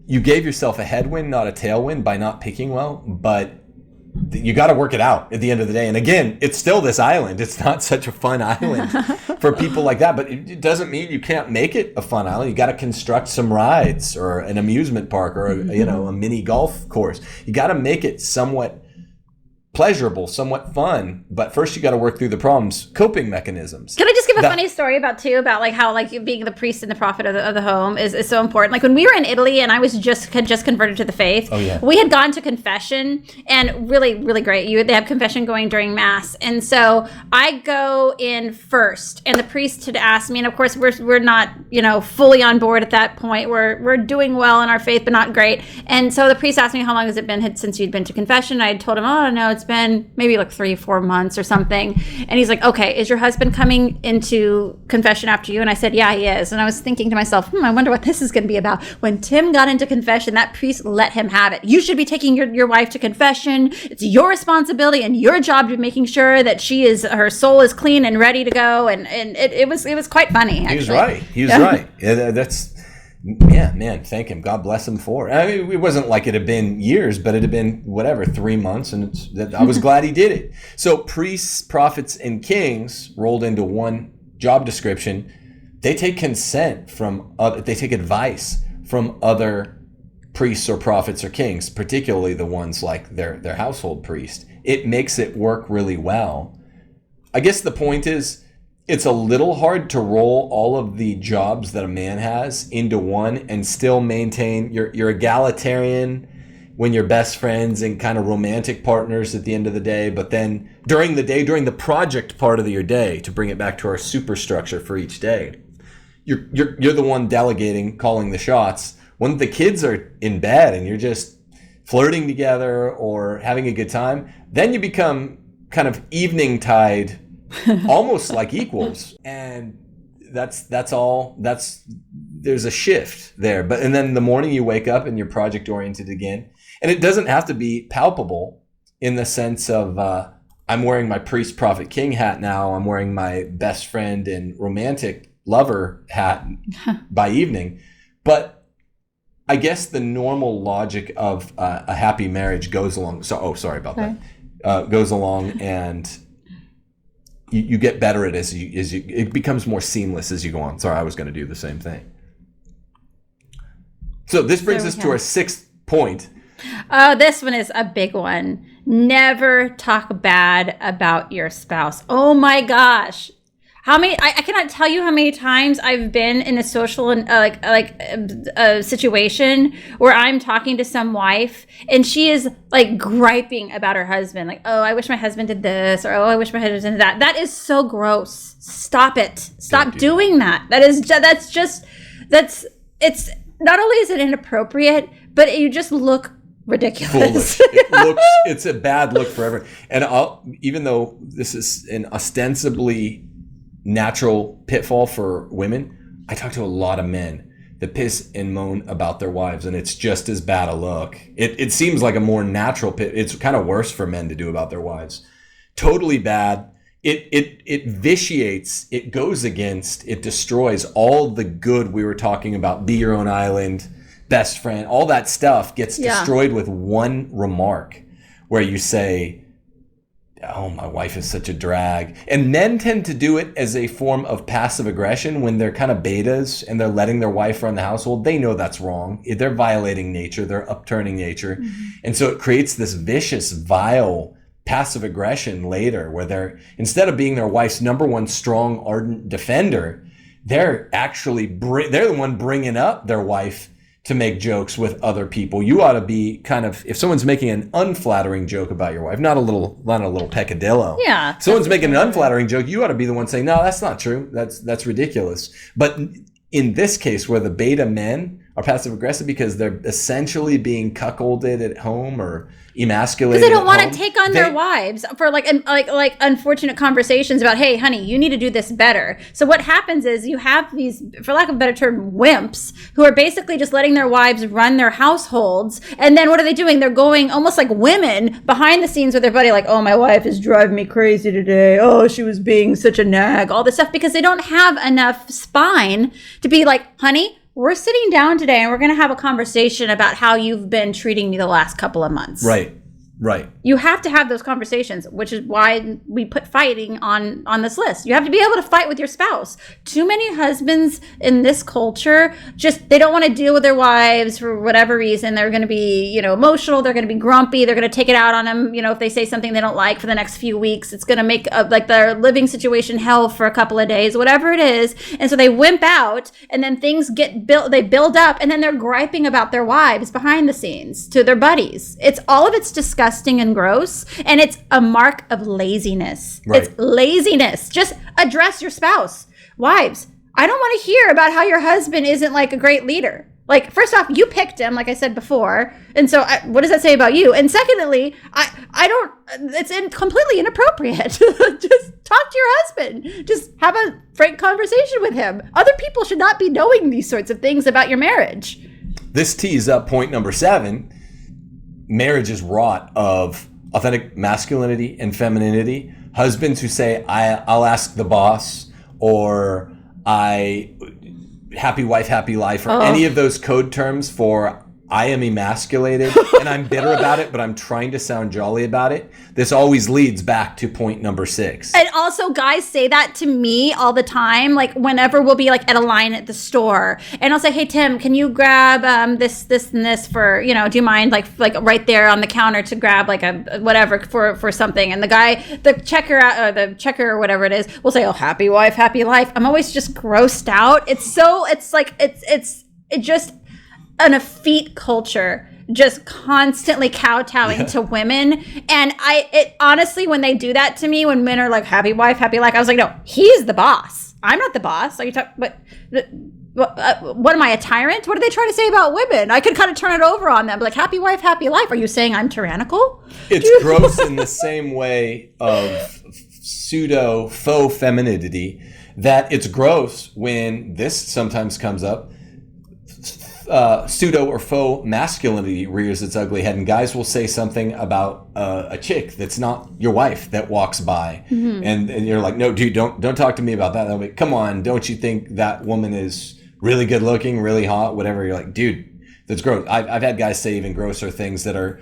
you gave yourself a headwind, not a tailwind, by not picking well, but you got to work it out at the end of the day. And again, it's still this island. It's not such a fun island for people like that, but it doesn't mean you can't make it a fun island. You got to construct some rides or an amusement park or a mini golf course. You got to make it somewhat pleasurable, somewhat fun, but first you got to work through the problems, coping mechanisms. Can I just give a funny story about like how like being the priest and the prophet of the home is so important? Like when we were in Italy and I had just converted to the faith, we had gone to confession, and really, really great. They have confession going during mass, and so I go in first, and the priest had asked me, and of course we're not fully on board at that point. We're doing well in our faith, but not great. And so the priest asked me, how long has it been since you'd been to confession? I told him, oh no, it's been maybe like 3-4 months or something. And he's like, okay, is your husband coming into confession after you? And I said, yeah, he is. And I was thinking to myself, I wonder what this is going to be about. When Tim got into confession, that priest let him have it. You should be taking your wife to confession. It's your responsibility and your job to be making sure that her soul is clean and ready to go. And it was quite funny, actually. He was right. Yeah, yeah, man, thank him. God bless him for it. I mean, it wasn't like it had been years, but it had been, 3 months, and I was glad he did it. So priests, prophets, and kings rolled into one job description. They take consent they take advice from other priests or prophets or kings, particularly the ones like their household priest. It makes it work really well. I guess the point is, it's a little hard to roll all of the jobs that a man has into one and still maintain your egalitarian when you're best friends and kind of romantic partners at the end of the day. But then during the project part of your day, to bring it back to our superstructure for each day, you're the one delegating, calling the shots. When the kids are in bed and you're just flirting together or having a good time, then you become kind of evening tide, almost like equals. And there's a shift there. And then in the morning you wake up and you're project oriented again. And it doesn't have to be palpable in the sense of, I'm wearing my priest, prophet, king hat now. I'm wearing my best friend and romantic lover hat by evening. But I guess the normal logic of a happy marriage goes along. Goes along, and you get better at it it becomes more seamless as you go on. Sorry, I was going to do the same thing. So this brings us to our 6th point. Oh, this one is a big one. Never talk bad about your spouse. Oh my gosh. How many? I cannot tell you how many times I've been in a social a situation where I'm talking to some wife and she is like griping about her husband, like, "Oh, I wish my husband did this," or "Oh, I wish my husband did that." That is so gross. Stop it. Stop doing that. It's not only is it inappropriate, but you just look ridiculous. Foolish. It's a bad look for everyone. And even though this is an ostensibly natural pitfall for women, I talk to a lot of men that piss and moan about their wives, and it's just as bad a look. It seems like a more natural pit. It's kind of worse for men to do about their wives. Totally bad. It vitiates, it goes against, it destroys all the good we were talking about. Be your own island, best friend, all that stuff gets destroyed with one remark where you say, "Oh, my wife is such a drag." And men tend to do it as a form of passive aggression when they're kind of betas and they're letting their wife run the household. They know that's wrong. They're violating nature. They're upturning nature. Mm-hmm. And so it creates this vicious, vile passive aggression later where they're, instead of being their wife's number one strong, ardent defender, they're actually, they're the one bringing up their wife to make jokes with other people. You ought to be kind of, if someone's making an unflattering joke about your wife, not a little peccadillo. Yeah. Someone's making an unflattering joke, you ought to be the one saying, "No, that's not true. That's ridiculous." But in this case, where the beta men are passive aggressive because they're essentially being cuckolded at home or emasculated. Because they don't want to take on their wives for like unfortunate conversations about, "Hey, honey, you need to do this better." So what happens is you have these, for lack of a better term, wimps who are basically just letting their wives run their households. And then what are they doing? They're going almost like women behind the scenes with their buddy, like, "Oh, my wife is driving me crazy today. Oh, she was being such a nag," all this stuff, because they don't have enough spine to be like, "Honey, we're sitting down today and we're going to have a conversation about how you've been treating me the last couple of months." Right. You have to have those conversations, which is why we put fighting on this list. You have to be able to fight with your spouse. Too many husbands in this culture, just, they don't want to deal with their wives for whatever reason. They're going to be, emotional. They're going to be grumpy. They're going to take it out on them. If they say something they don't like for the next few weeks, it's going to make like their living situation hell for a couple of days, whatever it is. And so they wimp out, and then things get built, they build up, and then they're griping about their wives behind the scenes to their buddies. It's disgusting and gross, and it's a mark of laziness. Right. It's laziness. Just address your spouse. Wives, I don't want to hear about how your husband isn't like a great leader. Like, first off, you picked him, like I said before, and so what does that say about you? And secondly, I don't, it's completely inappropriate. Just talk to your husband. Just have a frank conversation with him. Other people should not be knowing these sorts of things about your marriage. This tees up point number 7. Marriage is wrought of authentic masculinity and femininity. Husbands who say, I'll ask the boss, or happy wife, happy life, or any of those code terms for I am emasculated and I'm bitter about it, but I'm trying to sound jolly about it. This always leads back to point number 6. And also, guys say that to me all the time. Like, whenever we'll be like at a line at the store, and I'll say, "Hey, Tim, can you grab this, and this for, do you mind like right there on the counter to grab like a whatever for something?" And the checker or whatever it is will say, "Oh, happy wife, happy life." I'm always just grossed out. It's just an effete culture, just constantly kowtowing to women. And honestly, when they do that to me, when men are like, "Happy wife, happy life," I was like, "No, he's the boss. I'm not the boss." Are you talking? But what am I, a tyrant? What do they try to say about women? I could kind of turn it over on them, like, "Happy wife, happy life." Are you saying I'm tyrannical? It's gross in the same way of pseudo faux femininity, that it's gross when this sometimes comes up. Pseudo or faux masculinity rears its ugly head, and guys will say something about a chick that's not your wife that walks by, and you're like, "No, dude, don't talk to me about that." They'll be, "Come on, don't you think that woman is really good looking, really hot, whatever?" You're like, "Dude, that's gross." I've had guys say even grosser things that are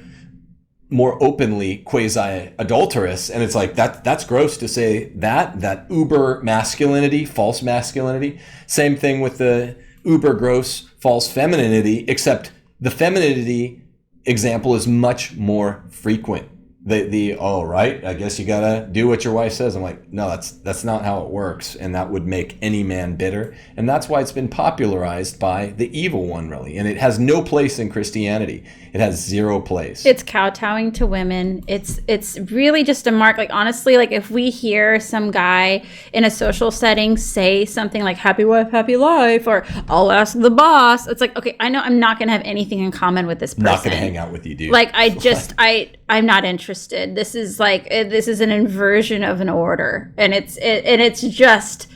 more openly quasi-adulterous. And it's like, that's gross to say that uber masculinity, false masculinity. Same thing with the uber gross false femininity, except the femininity example is much more frequent. Right, I guess you gotta do what your wife says. I'm like, no, that's not how it works, and that would make any man bitter, and that's why it's been popularized by the evil one, really, and it has no place in Christianity. It has zero place. It's kowtowing to women. It's really just a mark. Like, honestly, like if we hear some guy in a social setting say something like "happy wife, happy life," or "I'll ask the boss," it's like, okay, I know I'm not gonna have anything in common with this person. Not gonna hang out with you, dude. Like, I'm not interested. This is an inversion of an order, and it's just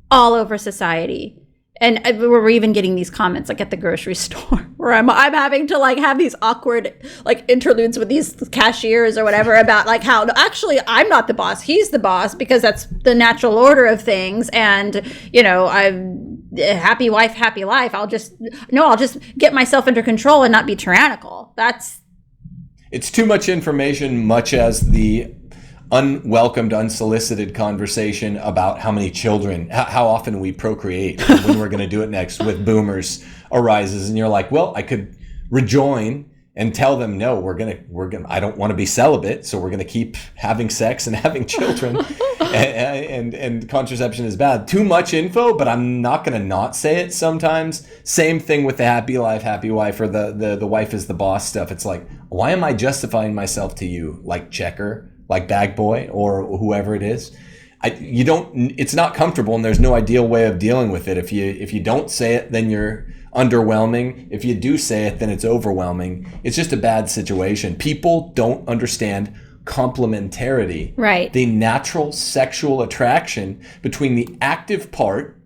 all over society. And we're even getting these comments like at the grocery store where I'm having to like have these awkward like interludes with these cashiers or whatever about like how actually I'm not the boss, he's the boss, because that's the natural order of things. And I'm happy wife, happy life. I'll just get myself under control and not be tyrannical. It's too much information, much as the unwelcomed, unsolicited conversation about how many children, how often we procreate, and when we're going to do it next with boomers arises. And you're like, well, I could rejoin and tell them, no, we're going to, I don't want to be celibate, so we're going to keep having sex and having children. and contraception is bad. Too much info, but I'm not going to not say it sometimes. Same thing with the happy life, happy wife, or the wife is the boss stuff. It's like, why am I justifying myself to you, like checker, like bag boy, or whoever it is? It's not comfortable, and there's no ideal way of dealing with it. If you don't say it, then you're underwhelming. If you do say it, then it's overwhelming. It's just a bad situation. People don't understand complementarity, right? The natural sexual attraction between the active part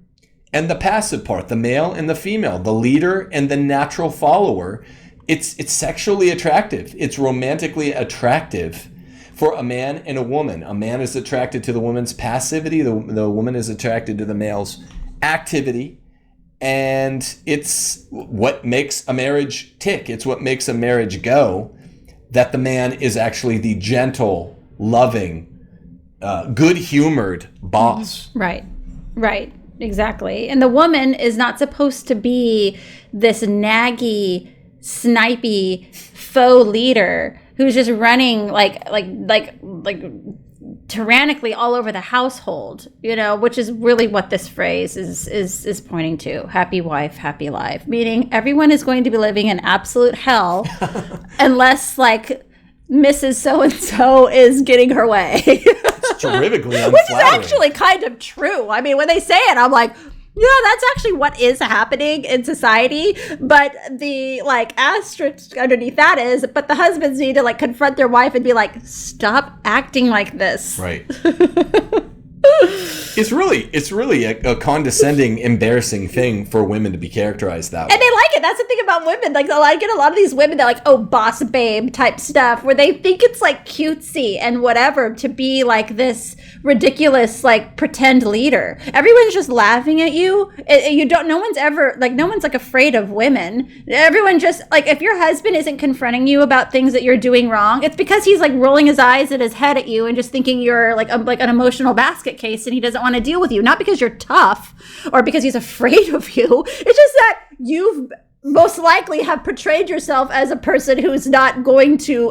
and the passive part, the male and the female, the leader and the natural follower. It's sexually attractive. It's romantically attractive for a man and a woman. A man is attracted to the woman's passivity. The woman is attracted to the male's activity. And it's what makes a marriage tick. It's what makes a marriage go, that the man is actually the gentle, loving, good-humored boss. Right. Exactly. And the woman is not supposed to be this naggy, snipey, faux leader who's just running like tyrannically all over the household, which is really what this phrase is pointing to. Happy wife, happy life, meaning everyone is going to be living in absolute hell unless like Mrs. So-and-so is getting her way. It's terrifically unflattering. Which is actually kind of true. I mean, when they say it, I'm like, yeah, that's actually what is happening in society. But the like asterisk underneath that is, but the husbands need to like confront their wife and be like, stop acting like this. Right. It's really a condescending, embarrassing thing for women to be characterized that way. And they like it. That's the thing about women. Like, I get a lot of these women that like, oh, boss babe type stuff, where they think it's like cutesy and whatever to be like this ridiculous like pretend leader. Everyone's just laughing at you. No one's like afraid of women. Everyone just like, if your husband isn't confronting you about things that you're doing wrong, it's because he's like rolling his eyes at his head at you and just thinking you're like an emotional basket case and he doesn't want to deal with you. Not because you're tough or because he's afraid of you. It's just that you've most likely have portrayed yourself as a person who's not going to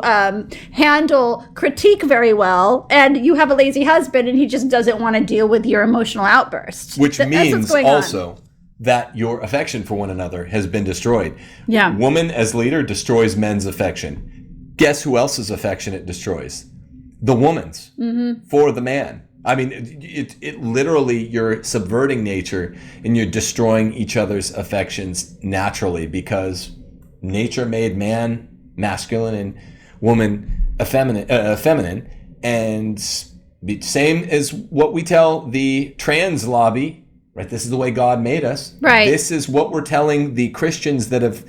handle critique very well, and you have a lazy husband and he just doesn't want to deal with your emotional outbursts. Which means also that your affection for one another has been destroyed. Yeah. Woman as leader destroys men's affection. Guess who else's affection it destroys? The woman's for the man. I mean, it literally, you're subverting nature and you're destroying each other's affections naturally, because nature made man masculine and woman feminine. And same as what we tell the trans lobby, right? This is the way God made us. Right. This is what we're telling the Christians that have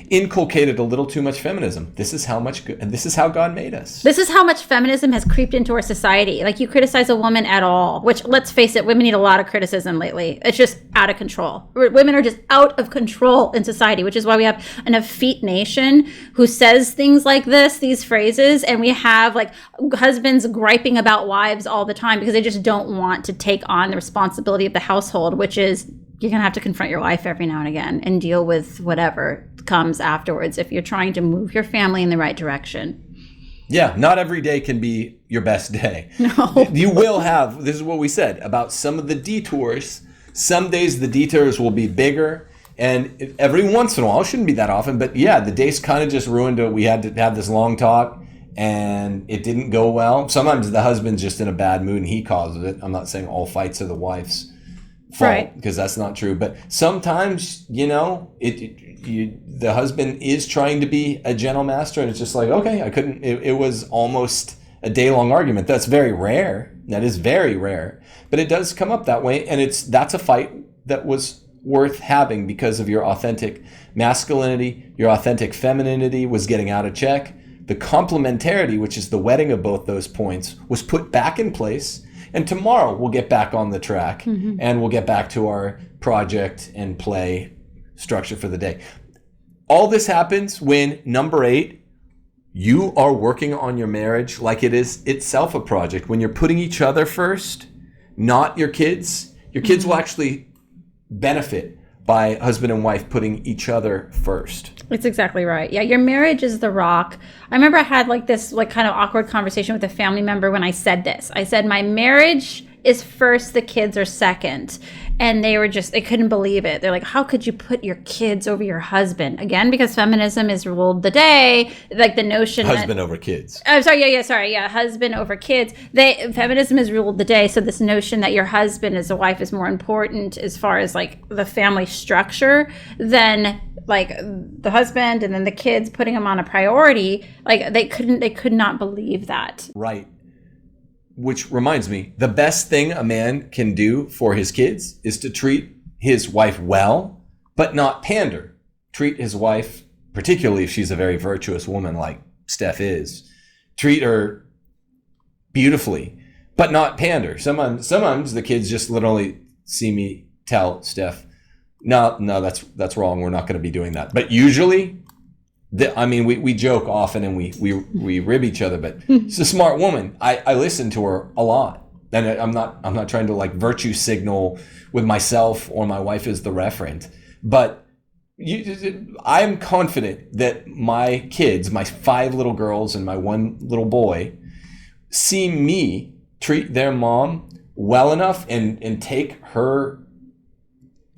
inculcated a little too much feminism. This is how God made us. This is how much feminism has creeped into our society. Like, you criticize a woman at all, which, let's face it, women need a lot of criticism lately. It's just out of control. Women are just out of control in society, which is why we have an effete nation who says things like this, these phrases, and we have like husbands griping about wives all the time because they just don't want to take on the responsibility of the household, which is you're going to have to confront your wife every now and again and deal with whatever comes afterwards if you're trying to move your family in the right direction. Yeah, not every day can be your best day. No. You will have, this is what we said about some of the detours. Some days the detours will be bigger, and every once in a while, it shouldn't be that often, but yeah, the day's kind of just ruined it. We had to have this long talk and it didn't go well. Sometimes the husband's just in a bad mood and he causes it. I'm not saying all fights are the wife's fault, because that's not true. But sometimes, the husband is trying to be a gentle master, and it's just like, okay, I couldn't. It was almost a day-long argument. That's very rare. That is very rare. But it does come up that way, and that's a fight that was worth having because of your authentic masculinity, your authentic femininity was getting out of check. The complementarity, which is the wedding of both those points, was put back in place. And tomorrow we'll get back on the track and we'll get back to our project and play structure for the day. All this happens when, number 8, you are working on your marriage like it is itself a project. When you're putting each other first, not your kids. Your kids will actually benefit by husband and wife putting each other first. It's exactly right. Yeah, your marriage is the rock. I remember I had this kind of awkward conversation with a family member when I said this. I said, my marriage is first, the kids are second. And they couldn't believe it. They're like, how could you put your kids over your husband? Again, because feminism has ruled the day. Like the notion husband over kids. I'm sorry. Yeah. Husband over kids. Feminism has ruled the day. So this notion that your husband as a wife is more important as far as like the family structure than like the husband and then the kids, putting them on a priority. Like they could not believe that. Right. Which reminds me, the best thing a man can do for his kids is to treat his wife well, but not pander. Treat his wife, particularly if she's a very virtuous woman like Steph is, treat her beautifully, but not pander. Sometimes the kids just literally see me tell Steph, no, that's wrong. We're not going to be doing that. But usually, we joke often and we rib each other, but she's a smart woman. I listen to her a lot, and I'm not trying to like virtue signal with myself or my wife as the referent, but I'm confident that my kids, my 5 little girls and my 1 little boy, see me treat their mom well enough and take her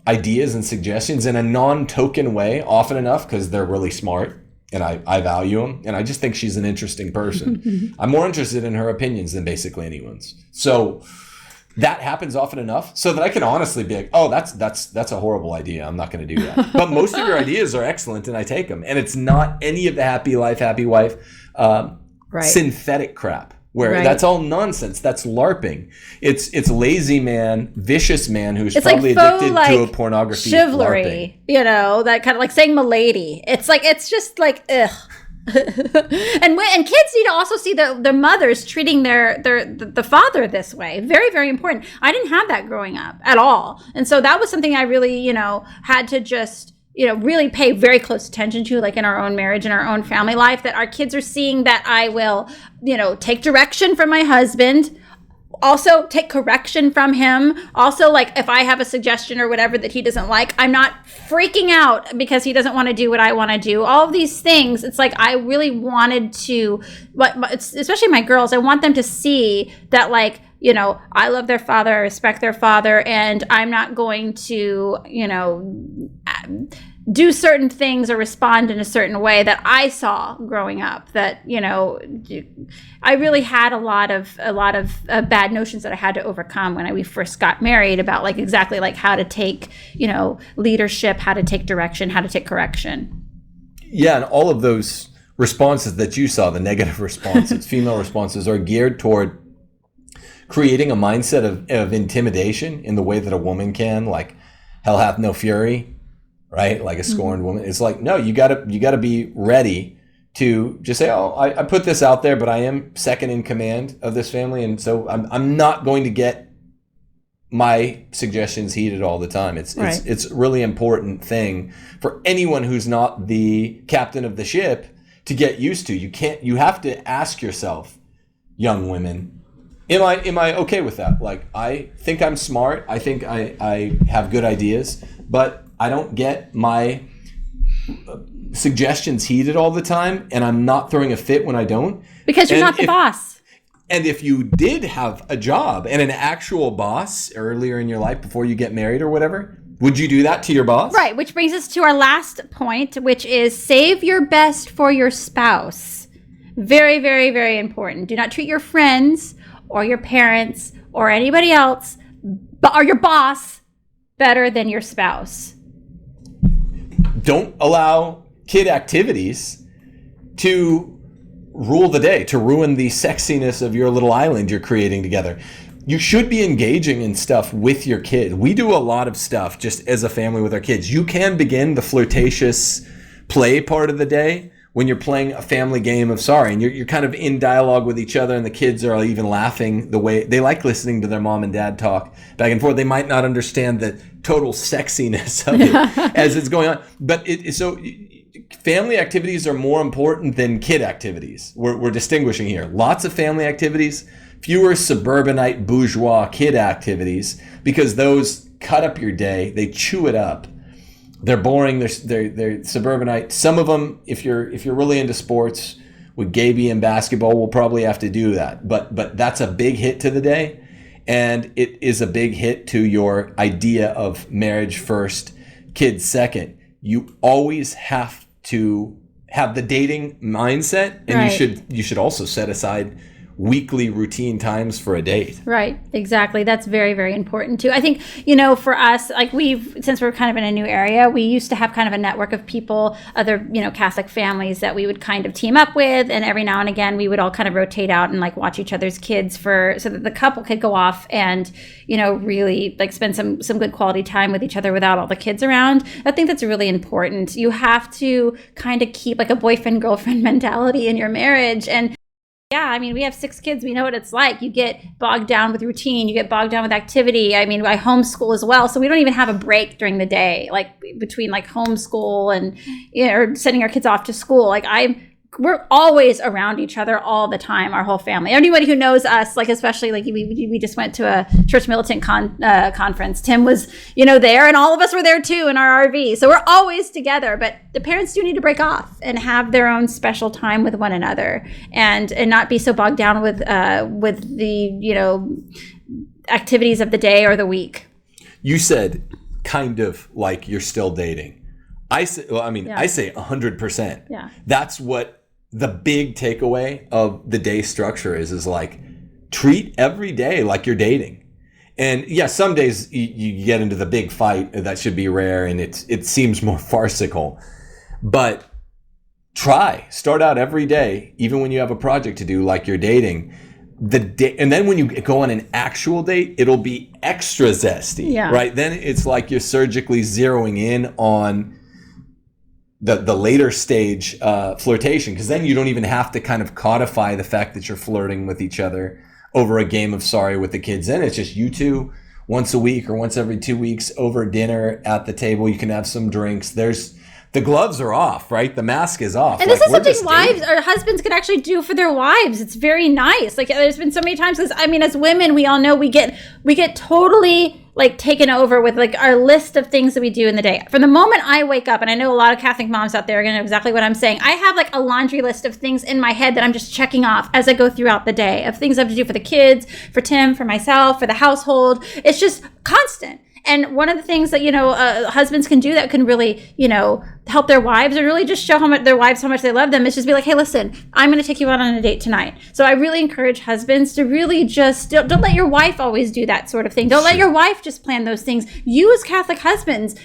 ideas and suggestions in a non-token way often enough, because they're really smart and I value them, and I just think she's an interesting person. I'm more interested in her opinions than basically anyone's. So that happens often enough so that I can honestly be like, oh, that's a horrible idea. I'm not going to do that. But most of your ideas are excellent and I take them. And it's not any of the happy life, happy wife, synthetic crap. Where that's all nonsense. That's LARPing. It's lazy man, vicious man who's probably addicted to a pornography. Chivalry, LARPing. That kind of like saying "milady." It's just like ugh. and kids need to also see their mothers treating the father this way. Very, very important. I didn't have that growing up at all, and so that was something I really had to just really pay very close attention to, like in our own marriage and our own family life, that our kids are seeing that I will, take direction from my husband, also take correction from him. Also, like if I have a suggestion or whatever that he doesn't like, I'm not freaking out because he doesn't want to do what I want to do. All of these things, it's like I really wanted to, especially my girls, I want them to see that like, I love their father, I respect their father, and I'm not going to, do certain things or respond in a certain way that I saw growing up. That I really had a lot of bad notions that I had to overcome when we first got married about like exactly like how to take leadership, how to take direction, how to take correction. Yeah, and all of those responses that you saw, the negative responses, female responses, are geared toward creating a mindset of intimidation in the way that a woman can, like hell hath no fury. right? Like a scorned woman. It's like, no, you gotta be ready to just say, oh, I put this out there, but I am second in command of this family, and so I'm not going to get my suggestions heeded all the time. It's a really important thing for anyone who's not the captain of the ship to get used to. You have to ask yourself, young women, am I okay with that? Like, I think I'm smart. I think I have good ideas, but I don't get my suggestions heeded all the time, and I'm not throwing a fit when I don't. Because you're not the boss. And if you did have a job and an actual boss earlier in your life before you get married or whatever, would you do that to your boss? Right, which brings us to our last point, which is save your best for your spouse. Very, very, very important. Do not treat your friends or your parents or anybody else or your boss better than your spouse. Don't allow kid activities to rule the day, to ruin the sexiness of your little island you're creating together. You should be engaging in stuff with your kid. We do a lot of stuff just as a family with our kids. You can begin the flirtatious play part of the day when you're playing a family game of sorry, and you're kind of in dialogue with each other, and the kids are even laughing the way they like listening to their mom and dad talk back and forth. They might not understand the total sexiness of it as it's going on, but family activities are more important than kid activities. We're distinguishing here. Lots of family activities, fewer suburbanite bourgeois kid activities, because those cut up your day. They chew it up. They're boring. They're suburbanite. Some of them, if you're really into sports, with Gaby and basketball, we'll probably have to do that. But that's a big hit to the day, and it is a big hit to your idea of marriage first, kids second. You always have to have the dating mindset, and you should also set aside weekly routine times for a date. Right, exactly. That's very, very important too. I think, for us, like since we're kind of in a new area, we used to have kind of a network of people, other, Catholic families that we would kind of team up with. And every now and again, we would all kind of rotate out and like watch each other's kids so that the couple could go off and, really like spend some good quality time with each other without all the kids around. I think that's really important. You have to kind of keep like a boyfriend-girlfriend mentality in your marriage. And yeah, I mean, we have 6 kids. We know what it's like. You get bogged down with routine. You get bogged down with activity. I mean, I homeschool as well. So we don't even have a break during the day, like between like homeschool and, or sending our kids off to school. Like we're always around each other all the time, our whole family. Anybody who knows us, like especially like we just went to a church militant conference. Tim was, there, and all of us were there too in our RV. So we're always together. But the parents do need to break off and have their own special time with one another, and not be so bogged down with the activities of the day or the week. You said kind of like you're still dating. I say 100%. Yeah. That's what the big takeaway of the day structure is like treat every day like you're dating. And yeah, some days you get into the big fight. That should be rare, and it seems more farcical. But start out every day, even when you have a project to do, like you're dating. And then when you go on an actual date, it'll be extra zesty, right? Then it's like you're surgically zeroing in on the later stage flirtation, because then you don't even have to kind of codify the fact that you're flirting with each other over a game of sorry with the kids. Then it's just you two once a week or once every 2 weeks over dinner at the table. You can have some drinks. The gloves are off, right? The mask is off. And this is something wives or husbands could actually do for their wives. It's very nice. Like there's been so many times, because as women, we all know we get totally like taken over with like our list of things that we do in the day. From the moment I wake up, and I know a lot of Catholic moms out there are going to know exactly what I'm saying. I have like a laundry list of things in my head that I'm just checking off as I go throughout the day, of things I have to do for the kids, for Tim, for myself, for the household. It's just constant. And one of the things that, husbands can do that can really, help their wives or really just show their wives how much they love them is just be like, hey, listen, I'm going to take you out on a date tonight. So I really encourage husbands to really just don't let your wife always do that sort of thing. Don't let your wife just plan those things. You as Catholic husbands,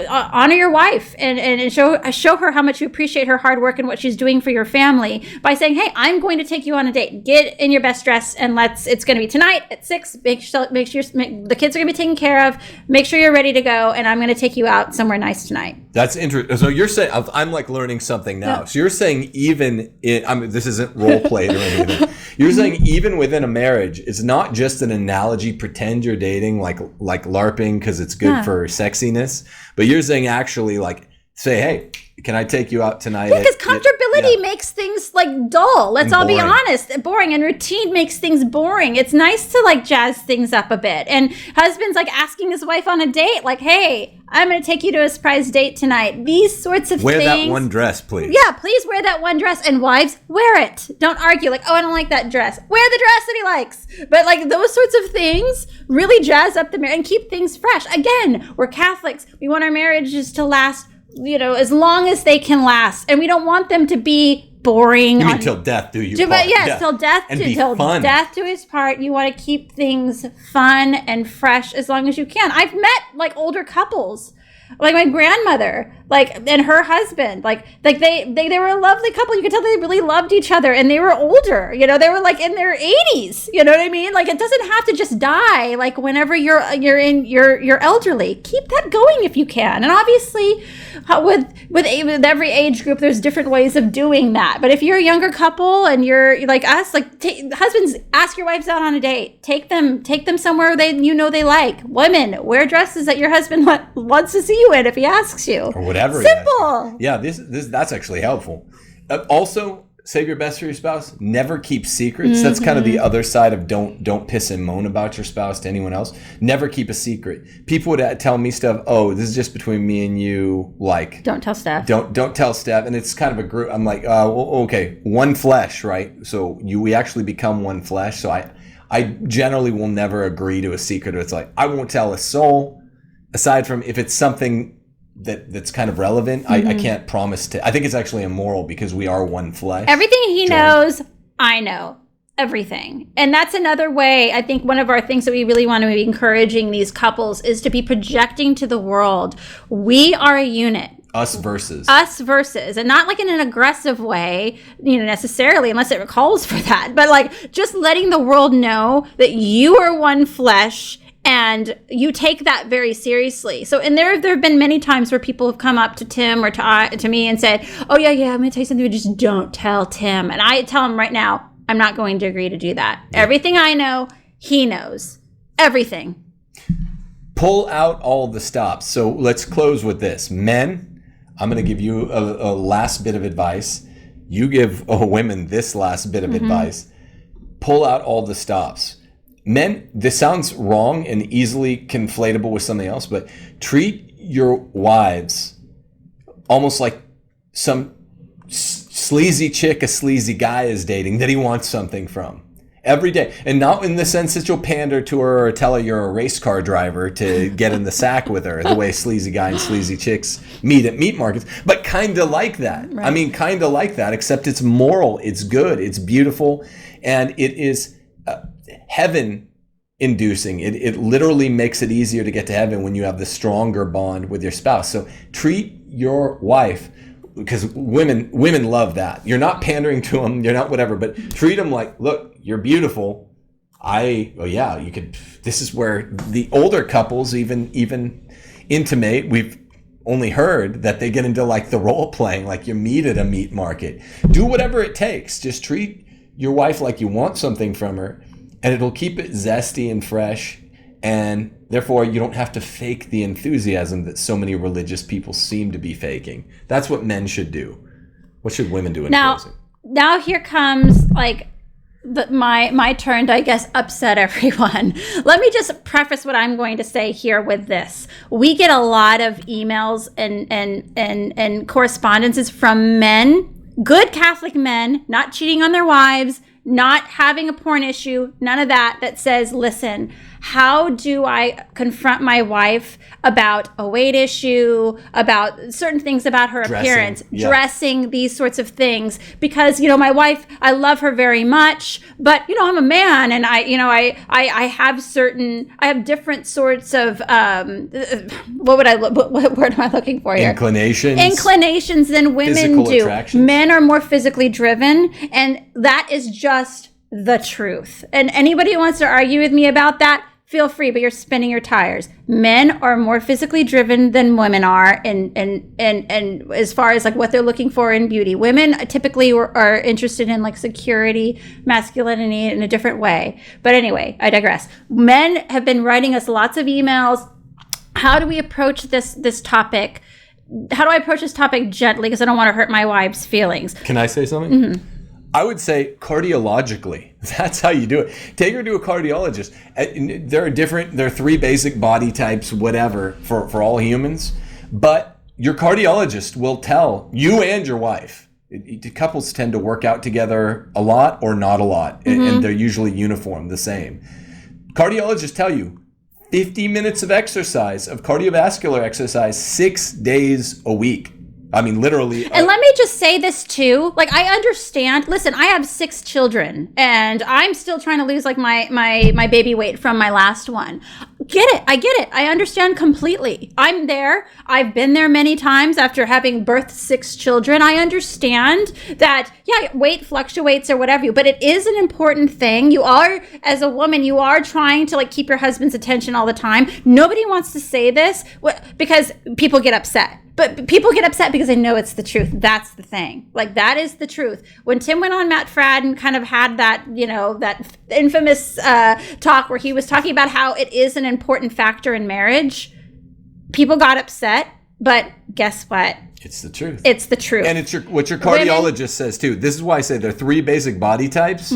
honor your wife and show her how much you appreciate her hard work and what she's doing for your family by saying, hey, I'm going to take you on a date. Get in your best dress and it's going to be tonight at 6. Make sure the kids are going to be taken care of. Make sure you're ready to go. And I'm going to take you out somewhere nice tonight. That's interesting. So you're saying, I'm like learning something now. Yeah. So you're saying this isn't role played or anything. You're saying even within a marriage, it's not just an analogy, pretend you're dating like LARPing because it's good for sexiness. But you're saying actually say, hey, can I take you out tonight? Yeah, because comfortability makes things dull. Let's all be honest. Boring and routine makes things boring. It's nice to jazz things up a bit. And husband's asking his wife on a date, hey, I'm going to take you to a surprise date tonight. These sorts of things. Wear that one dress, please. Yeah, please wear that one dress. And wives, wear it. Don't argue oh, I don't like that dress. Wear the dress that he likes. But those sorts of things really jazz up the marriage and keep things fresh. Again, we're Catholics. We want our marriages to last as long as they can last. And we don't want them to be boring. You mean till death do you part. Yes, till death do his part. You want to keep things fun and fresh as long as you can. I've met older couples. My grandmother, and her husband, they were a lovely couple. You could tell they really loved each other, and they were older. They were in their 80s. You know what I mean? It doesn't have to just die. Whenever you're elderly, keep that going if you can. And obviously, with every age group, there's different ways of doing that. But if you're a younger couple and you're like us, husbands, ask your wives out on a date. Take them somewhere they like. Women, wear dresses that your husband wants to see you in if he asks you, or whatever. Simple. Yeah, that's actually helpful. Also, save your best for your spouse. Never keep secrets. That's kind of the other side of don't piss and moan about your spouse to anyone else. Never keep a secret. People would tell me stuff. Oh, this is just between me and you. Don't tell Steph. Don't tell Steph. And it's kind of a group. I'm like, okay, one flesh, right? So we actually become one flesh. So I generally will never agree to a secret. It's I won't tell a soul. Aside from if it's something that's kind of relevant, I can't promise to. I think it's actually immoral because we are one flesh. Everything he knows, I know. Everything. And that's another way, I think one of our things that we really want to be encouraging these couples is to be projecting to the world. We are a unit. Us versus. And not in an aggressive way, necessarily, unless it calls for that. But just letting the world know that you are one flesh. And you take that very seriously. So, and there have been many times where people have come up to Tim or to me and said, oh, yeah, I'm going to tell you something, but just don't tell Tim. And I tell him right now, I'm not going to agree to do that. Yeah. Everything I know, he knows. Everything. Pull out all the stops. So let's close with this. Men, I'm going to give you a last bit of advice. You give women this last bit of advice. Pull out all the stops. Men, this sounds wrong and easily conflatable with something else, but treat your wives almost like some sleazy chick a sleazy guy is dating that he wants something from every day. And not in the sense that you'll pander to her or tell her you're a race car driver to get in the sack with her, the way sleazy guy and sleazy chicks meet at meat markets, but kind of like that. Right. I mean, kind of like that, except it's moral, it's good, it's beautiful, and it is heaven inducing. It literally makes it easier to get to heaven when you have the stronger bond with your spouse. So treat your wife, because women love that. You're not pandering to them, you're not whatever, but treat them like, look, you're beautiful. You could. This is where the older couples even intimate. We've only heard that they get into the role playing, you meet at a meat market. Do whatever it takes. Just treat your wife like you want something from her. And it'll keep it zesty and fresh, and therefore you don't have to fake the enthusiasm that so many religious people seem to be faking. That's what men should do. What should women do in closing? Now here comes my turn to, I guess, upset everyone. Let me just preface what I'm going to say here with this. We get a lot of emails and correspondences from men, good Catholic men, not cheating on their wives, not having a porn issue, none of that, that says, listen, how do I confront my wife about a weight issue, about certain things about her appearance, dressing, these sorts of things? Because, my wife, I love her very much, but, I'm a man, and I have different sorts of, what word am I looking for here? Inclinations than women do. Men are more physically driven, and that is just the truth. And anybody who wants to argue with me about that, feel free, but you're spinning your tires. Men are more physically driven than women are, and as far as like what they're looking for in beauty. Women typically are interested in like security, masculinity in a different way. But anyway, I digress. Men have been writing us lots of emails. How do we approach this topic? How do I approach this topic gently? Because I don't want to hurt my wife's feelings. Can I say something? Mm-hmm. I would say cardiologically. That's how you do it. Take her to a cardiologist. There are 3 basic body types, whatever, for all humans. But your cardiologist will tell you and your wife. Couples tend to work out together a lot or not a lot. Mm-hmm. And they're usually uniform, the same. Cardiologists tell you 50 minutes of exercise, of cardiovascular exercise, 6 days a week. I mean, literally. And let me just say this too. Like, I understand. Listen, I have 6 children, and I'm still trying to lose like my baby weight from my last one. I get it. I understand completely. I'm there. I've been there many times after having birthed 6 children. I understand that, weight fluctuates or whatever, but it is an important thing. You are, as a woman, you are trying to like keep your husband's attention all the time. Nobody wants to say this because people get upset. But people get upset because they know it's the truth. That's the thing. Like, that is the truth. When Tim went on Matt Fradd and kind of had that, that infamous talk where he was talking about how it is an important factor in marriage, people got upset. But guess what? It's the truth. It's the truth. And it's what your cardiologist says too. This is why I say there are 3 basic body types.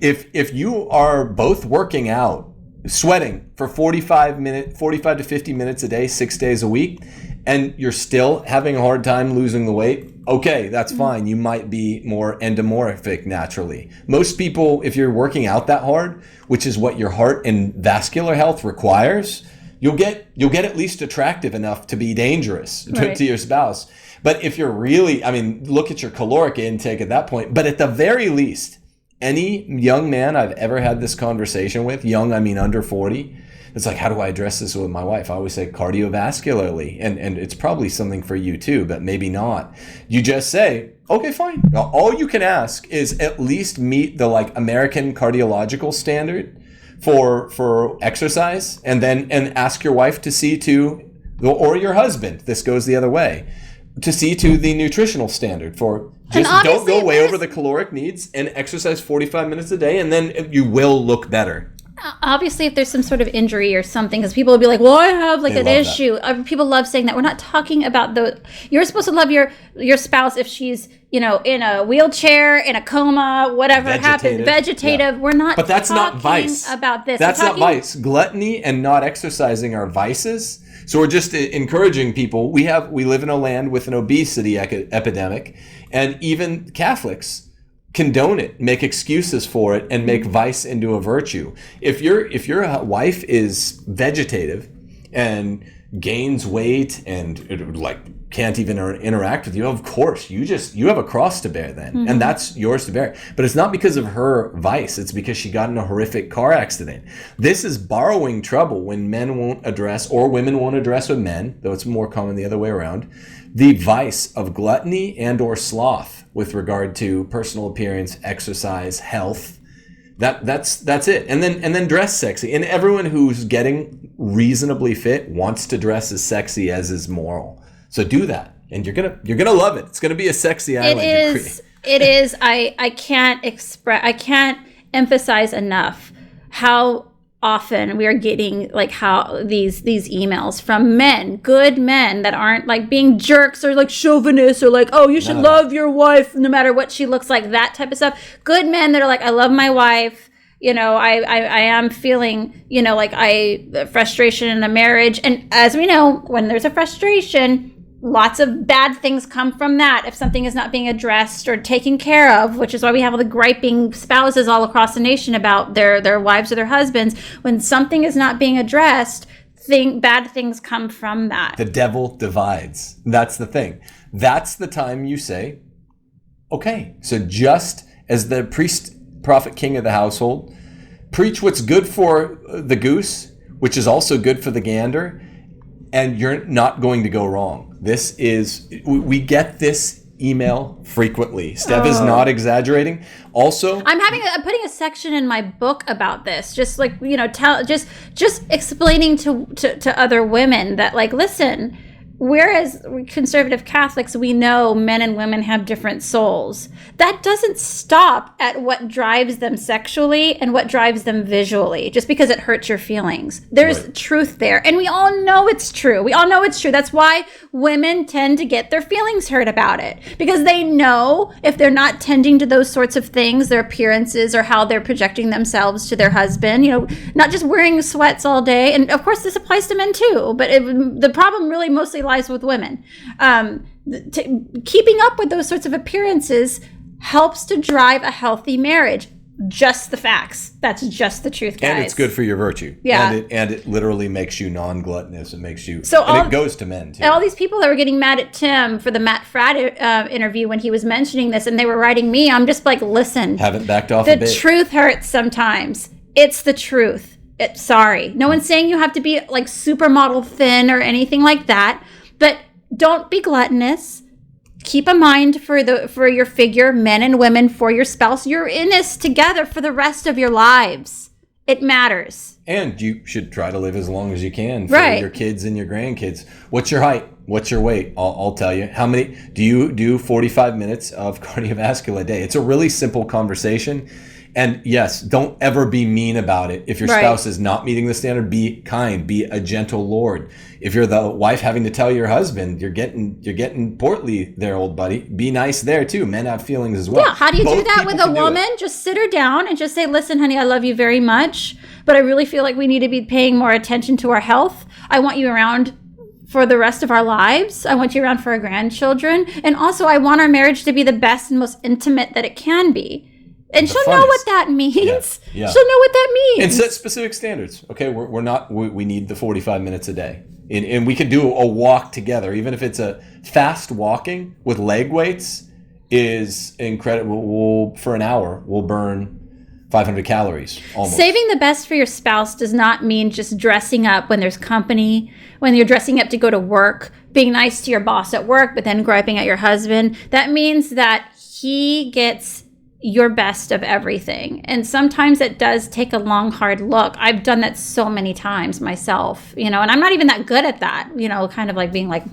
If you are both working out, sweating for 45 to 50 minutes a day, 6 days a week, and you're still having a hard time losing the weight, okay, that's fine. You might be more endomorphic naturally. Most people, if you're working out that hard, which is what your heart and vascular health requires, you'll get at least attractive enough to be dangerous to your spouse. But if you're really, look at your caloric intake at that point. But at the very least, any young man I've ever had this conversation with, young, under 40, it's like, how do I address this with my wife? I always say cardiovascularly, and it's probably something for you too, but maybe not. You just say, okay, fine. All you can ask is at least meet the like American cardiological standard for exercise, and ask your wife to see to, or your husband, this goes the other way, to see to the nutritional standard for just don't go way over the caloric needs and exercise 45 minutes a day, and then you will look better. Obviously, if there's some sort of injury or something, because people will be like, well, I have like an issue. People love saying that. We're not talking about you're supposed to love your spouse if she's, in a wheelchair, in a coma, whatever happens, vegetative. Yeah. We're not But that's not vice. About this. That's not vice. Gluttony and not exercising are vices. So we're just encouraging people. We live in a land with an obesity epidemic, and even Catholics condone it, make excuses for it, and make vice into a virtue. If your wife is vegetative and gains weight and like can't even interact with you, of course you have a cross to bear then, and that's yours to bear. But it's not because of her vice; it's because she got in a horrific car accident. This is borrowing trouble when men won't address, or women won't address with men, though it's more common the other way around, the vice of gluttony and or sloth with regard to personal appearance, exercise, health. That's it. And then dress sexy. And everyone who's getting reasonably fit wants to dress as sexy as is moral. So do that, and you're gonna love it. It's gonna be a sexy island. It is. I can't emphasize enough how often we are getting like how these emails from men, good men that aren't like being jerks or like chauvinists or like, oh, you should love your wife no matter what she looks like, that type of stuff. Good men that are like, I love my wife. I am feeling, like frustration in a marriage. And as we know, when there's a frustration, lots of bad things come from that if something is not being addressed or taken care of, which is why we have all the griping spouses all across the nation about their wives or their husbands. When something is not being addressed, bad things come from that. The devil divides. That's the thing. That's the time you say, okay, so just as the priest, prophet, king of the household, preach what's good for the goose, which is also good for the gander, and you're not going to go wrong. We get this email frequently. Steph is not exaggerating. Also, I'm putting a section in my book about this, just like, just explaining to other women that, like, listen, whereas conservative Catholics, we know men and women have different souls. That doesn't stop at what drives them sexually and what drives them visually, just because it hurts your feelings. There's truth there. And we all know it's true. That's why women tend to get their feelings hurt about it, because they know if they're not tending to those sorts of things, their appearances or how they're projecting themselves to their husband, not just wearing sweats all day. And of course, this applies to men too, but the problem really mostly lies with women. Keeping up with those sorts of appearances helps to drive a healthy marriage. Just the facts. That's just the truth, guys. And it's good for your virtue. Yeah. And it literally makes you non-gluttonous. It makes you... it goes to men, too. And all these people that were getting mad at Tim for the Matt Fradd interview when he was mentioning this, and they were writing me, I'm just like, listen. Haven't backed off a bit. The truth hurts sometimes. It's the truth. Sorry. No one's saying you have to be like supermodel thin or anything like that, but don't be gluttonous. Keep a mind for your figure, men and women, for your spouse. You're in this together for the rest of your lives. It matters. And you should try to live as long as you can for your kids and your grandkids. What's your height? What's your weight? I'll tell you. How many do you do 45 minutes of cardiovascular a day? It's a really simple conversation. And yes, don't ever be mean about it. If your spouse is not meeting the standard, be kind, be a gentle lord. If you're the wife having to tell your husband, you're getting portly there, old buddy, be nice there too. Men have feelings as well. Yeah, how do you do that with a woman? Just sit her down and just say, listen, honey, I love you very much, but I really feel like we need to be paying more attention to our health. I want you around for the rest of our lives. I want you around for our grandchildren. And also, I want our marriage to be the best and most intimate that it can be. And she'll know what that means. Yeah. She'll know what that means. And set specific standards. Okay, we need the 45 minutes a day. And we can do a walk together, even if it's a fast walking with leg weights is incredible. For an hour, we'll burn 500 calories almost. Saving the best for your spouse does not mean just dressing up when there's company, when you're dressing up to go to work, being nice to your boss at work, but then griping at your husband. That means that he gets your best of everything. And sometimes it does take a long, hard look. I've done that so many times myself, and I'm not even that good at that, kind of like being like,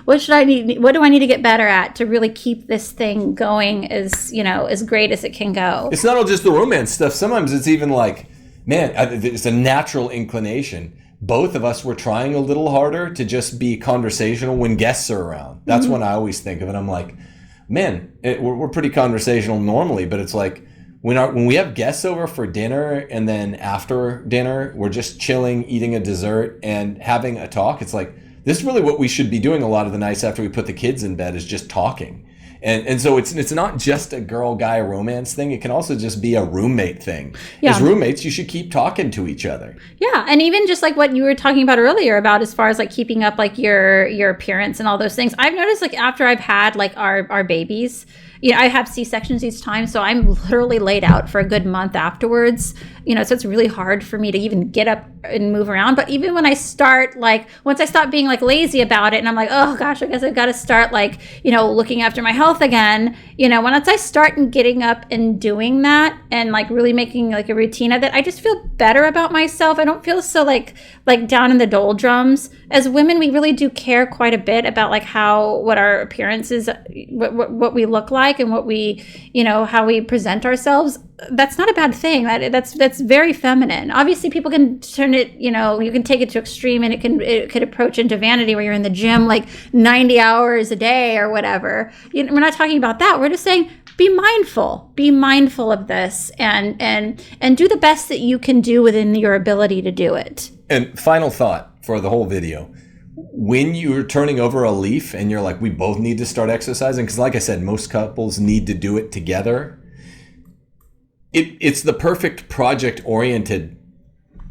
what do I need to get better at to really keep this thing going as great as it can go? It's not all just the romance stuff. Sometimes it's even like, man, it's a natural inclination. Both of us were trying a little harder to just be conversational when guests are around. That's when I always think of it. I'm like, man, we're pretty conversational normally, but it's like when we have guests over for dinner and then after dinner, we're just chilling, eating a dessert and having a talk. It's like, this is really what we should be doing a lot of the nights after we put the kids in bed, is just talking. And so it's not just a girl-guy romance thing. It can also just be a roommate thing. Yeah. As roommates, you should keep talking to each other. Yeah, and even just like what you were talking about earlier about as far as like keeping up like your appearance and all those things. I've noticed like after I've had like our babies, I have C-sections each time, so I'm literally laid out for a good month afterwards. So it's really hard for me to even get up and move around. But even when I start, like, once I stop being like lazy about it and I'm like, oh gosh, I guess I've got to start like, looking after my health again, once I start and getting up and doing that and like really making like a routine of it, I just feel better about myself. I don't feel so like down in the doldrums. As women, we really do care quite a bit about like what our appearance is, what we look like and what we, how we present ourselves. That's not a bad thing. That's very feminine. Obviously, people can turn it, you can take it to extreme, and it could approach into vanity where you're in the gym like 90 hours a day or whatever. We're not talking about that. We're just saying be mindful of this, and do the best that you can do within your ability to do it. And final thought for the whole video: when you're turning over a leaf and you're like, we both need to start exercising, because like I said, most couples need to do it together. It's the perfect project-oriented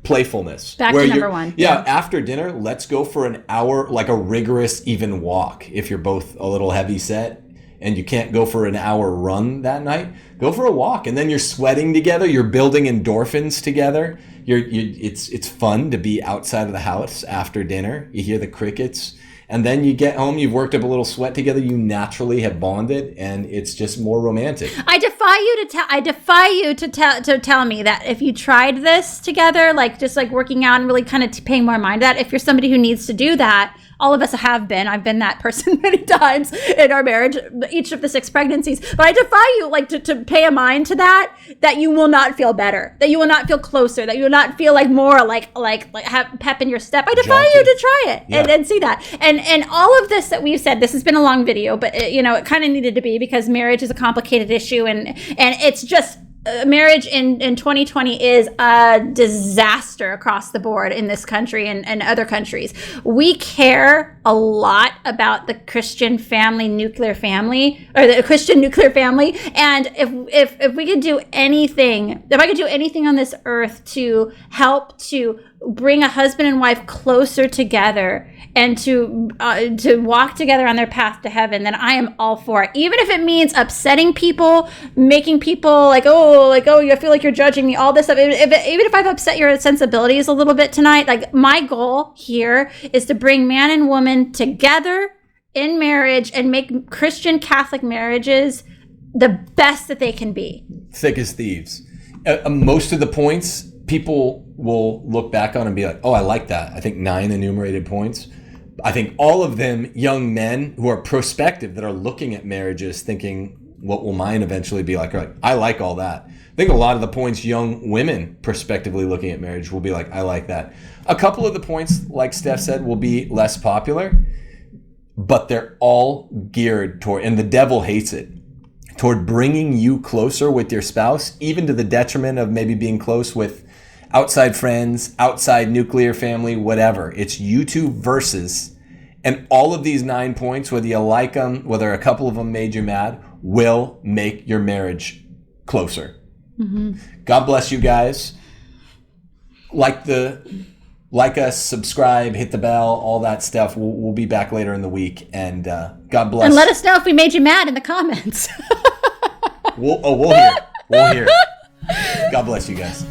playfulness. Back to number one. Yeah, after dinner, let's go for an hour, like a rigorous even walk. If you're both a little heavy set and you can't go for an hour run that night, go for a walk. And then you're sweating together. You're building endorphins together. It's fun to be outside of the house after dinner. You hear the crickets. And then you get home, you've worked up a little sweat together, you naturally have bonded, and it's just more romantic. I defy you to tell me that if you tried this together, like just like working out and really kind of paying more mind to that, if you're somebody who needs to do that, all of us have been. I've been that person many times in our marriage, each of the 6 pregnancies. But I defy you, like, to pay a mind to that you will not feel better, that you will not feel closer, that you will not feel like more like have pep in your step. I defy you to try it and see that. And all of this that we've said, this has been a long video, but it kind of needed to be, because marriage is a complicated issue, and it's just. Marriage in 2020 is a disaster across the board in this country and other countries. We care a lot about the Christian nuclear family, or the Christian nuclear family. And if we could do anything, if I could do anything on this earth to help to bring a husband and wife closer together and to walk together on their path to heaven, then I am all for it. Even if it means upsetting people, making people like, oh, I feel like you're judging me, all this stuff. Even if I've upset your sensibilities a little bit tonight, like, my goal here is to bring man and woman together in marriage and make Christian Catholic marriages the best that they can be. Thick as thieves. Most of the points people will look back on and be like, oh, I like that. I think 9 enumerated points. I think all of them young men who are prospective, that are looking at marriages thinking, what will mine eventually be like? Like, I like all that. I think a lot of the points young women prospectively looking at marriage will be like, I like that. A couple of the points, like Steph said, will be less popular, but they're all geared toward, and the devil hates it, toward bringing you closer with your spouse, even to the detriment of maybe being close with outside friends, outside nuclear family, whatever. It's you two versus, and all of these 9 points, whether you like them, whether a couple of them made you mad, will make your marriage closer. Mm-hmm. God bless you guys. Like us, subscribe, hit the bell, all that stuff. We'll be back later in the week, and God bless. And let us know if we made you mad in the comments. We'll hear. God bless you guys.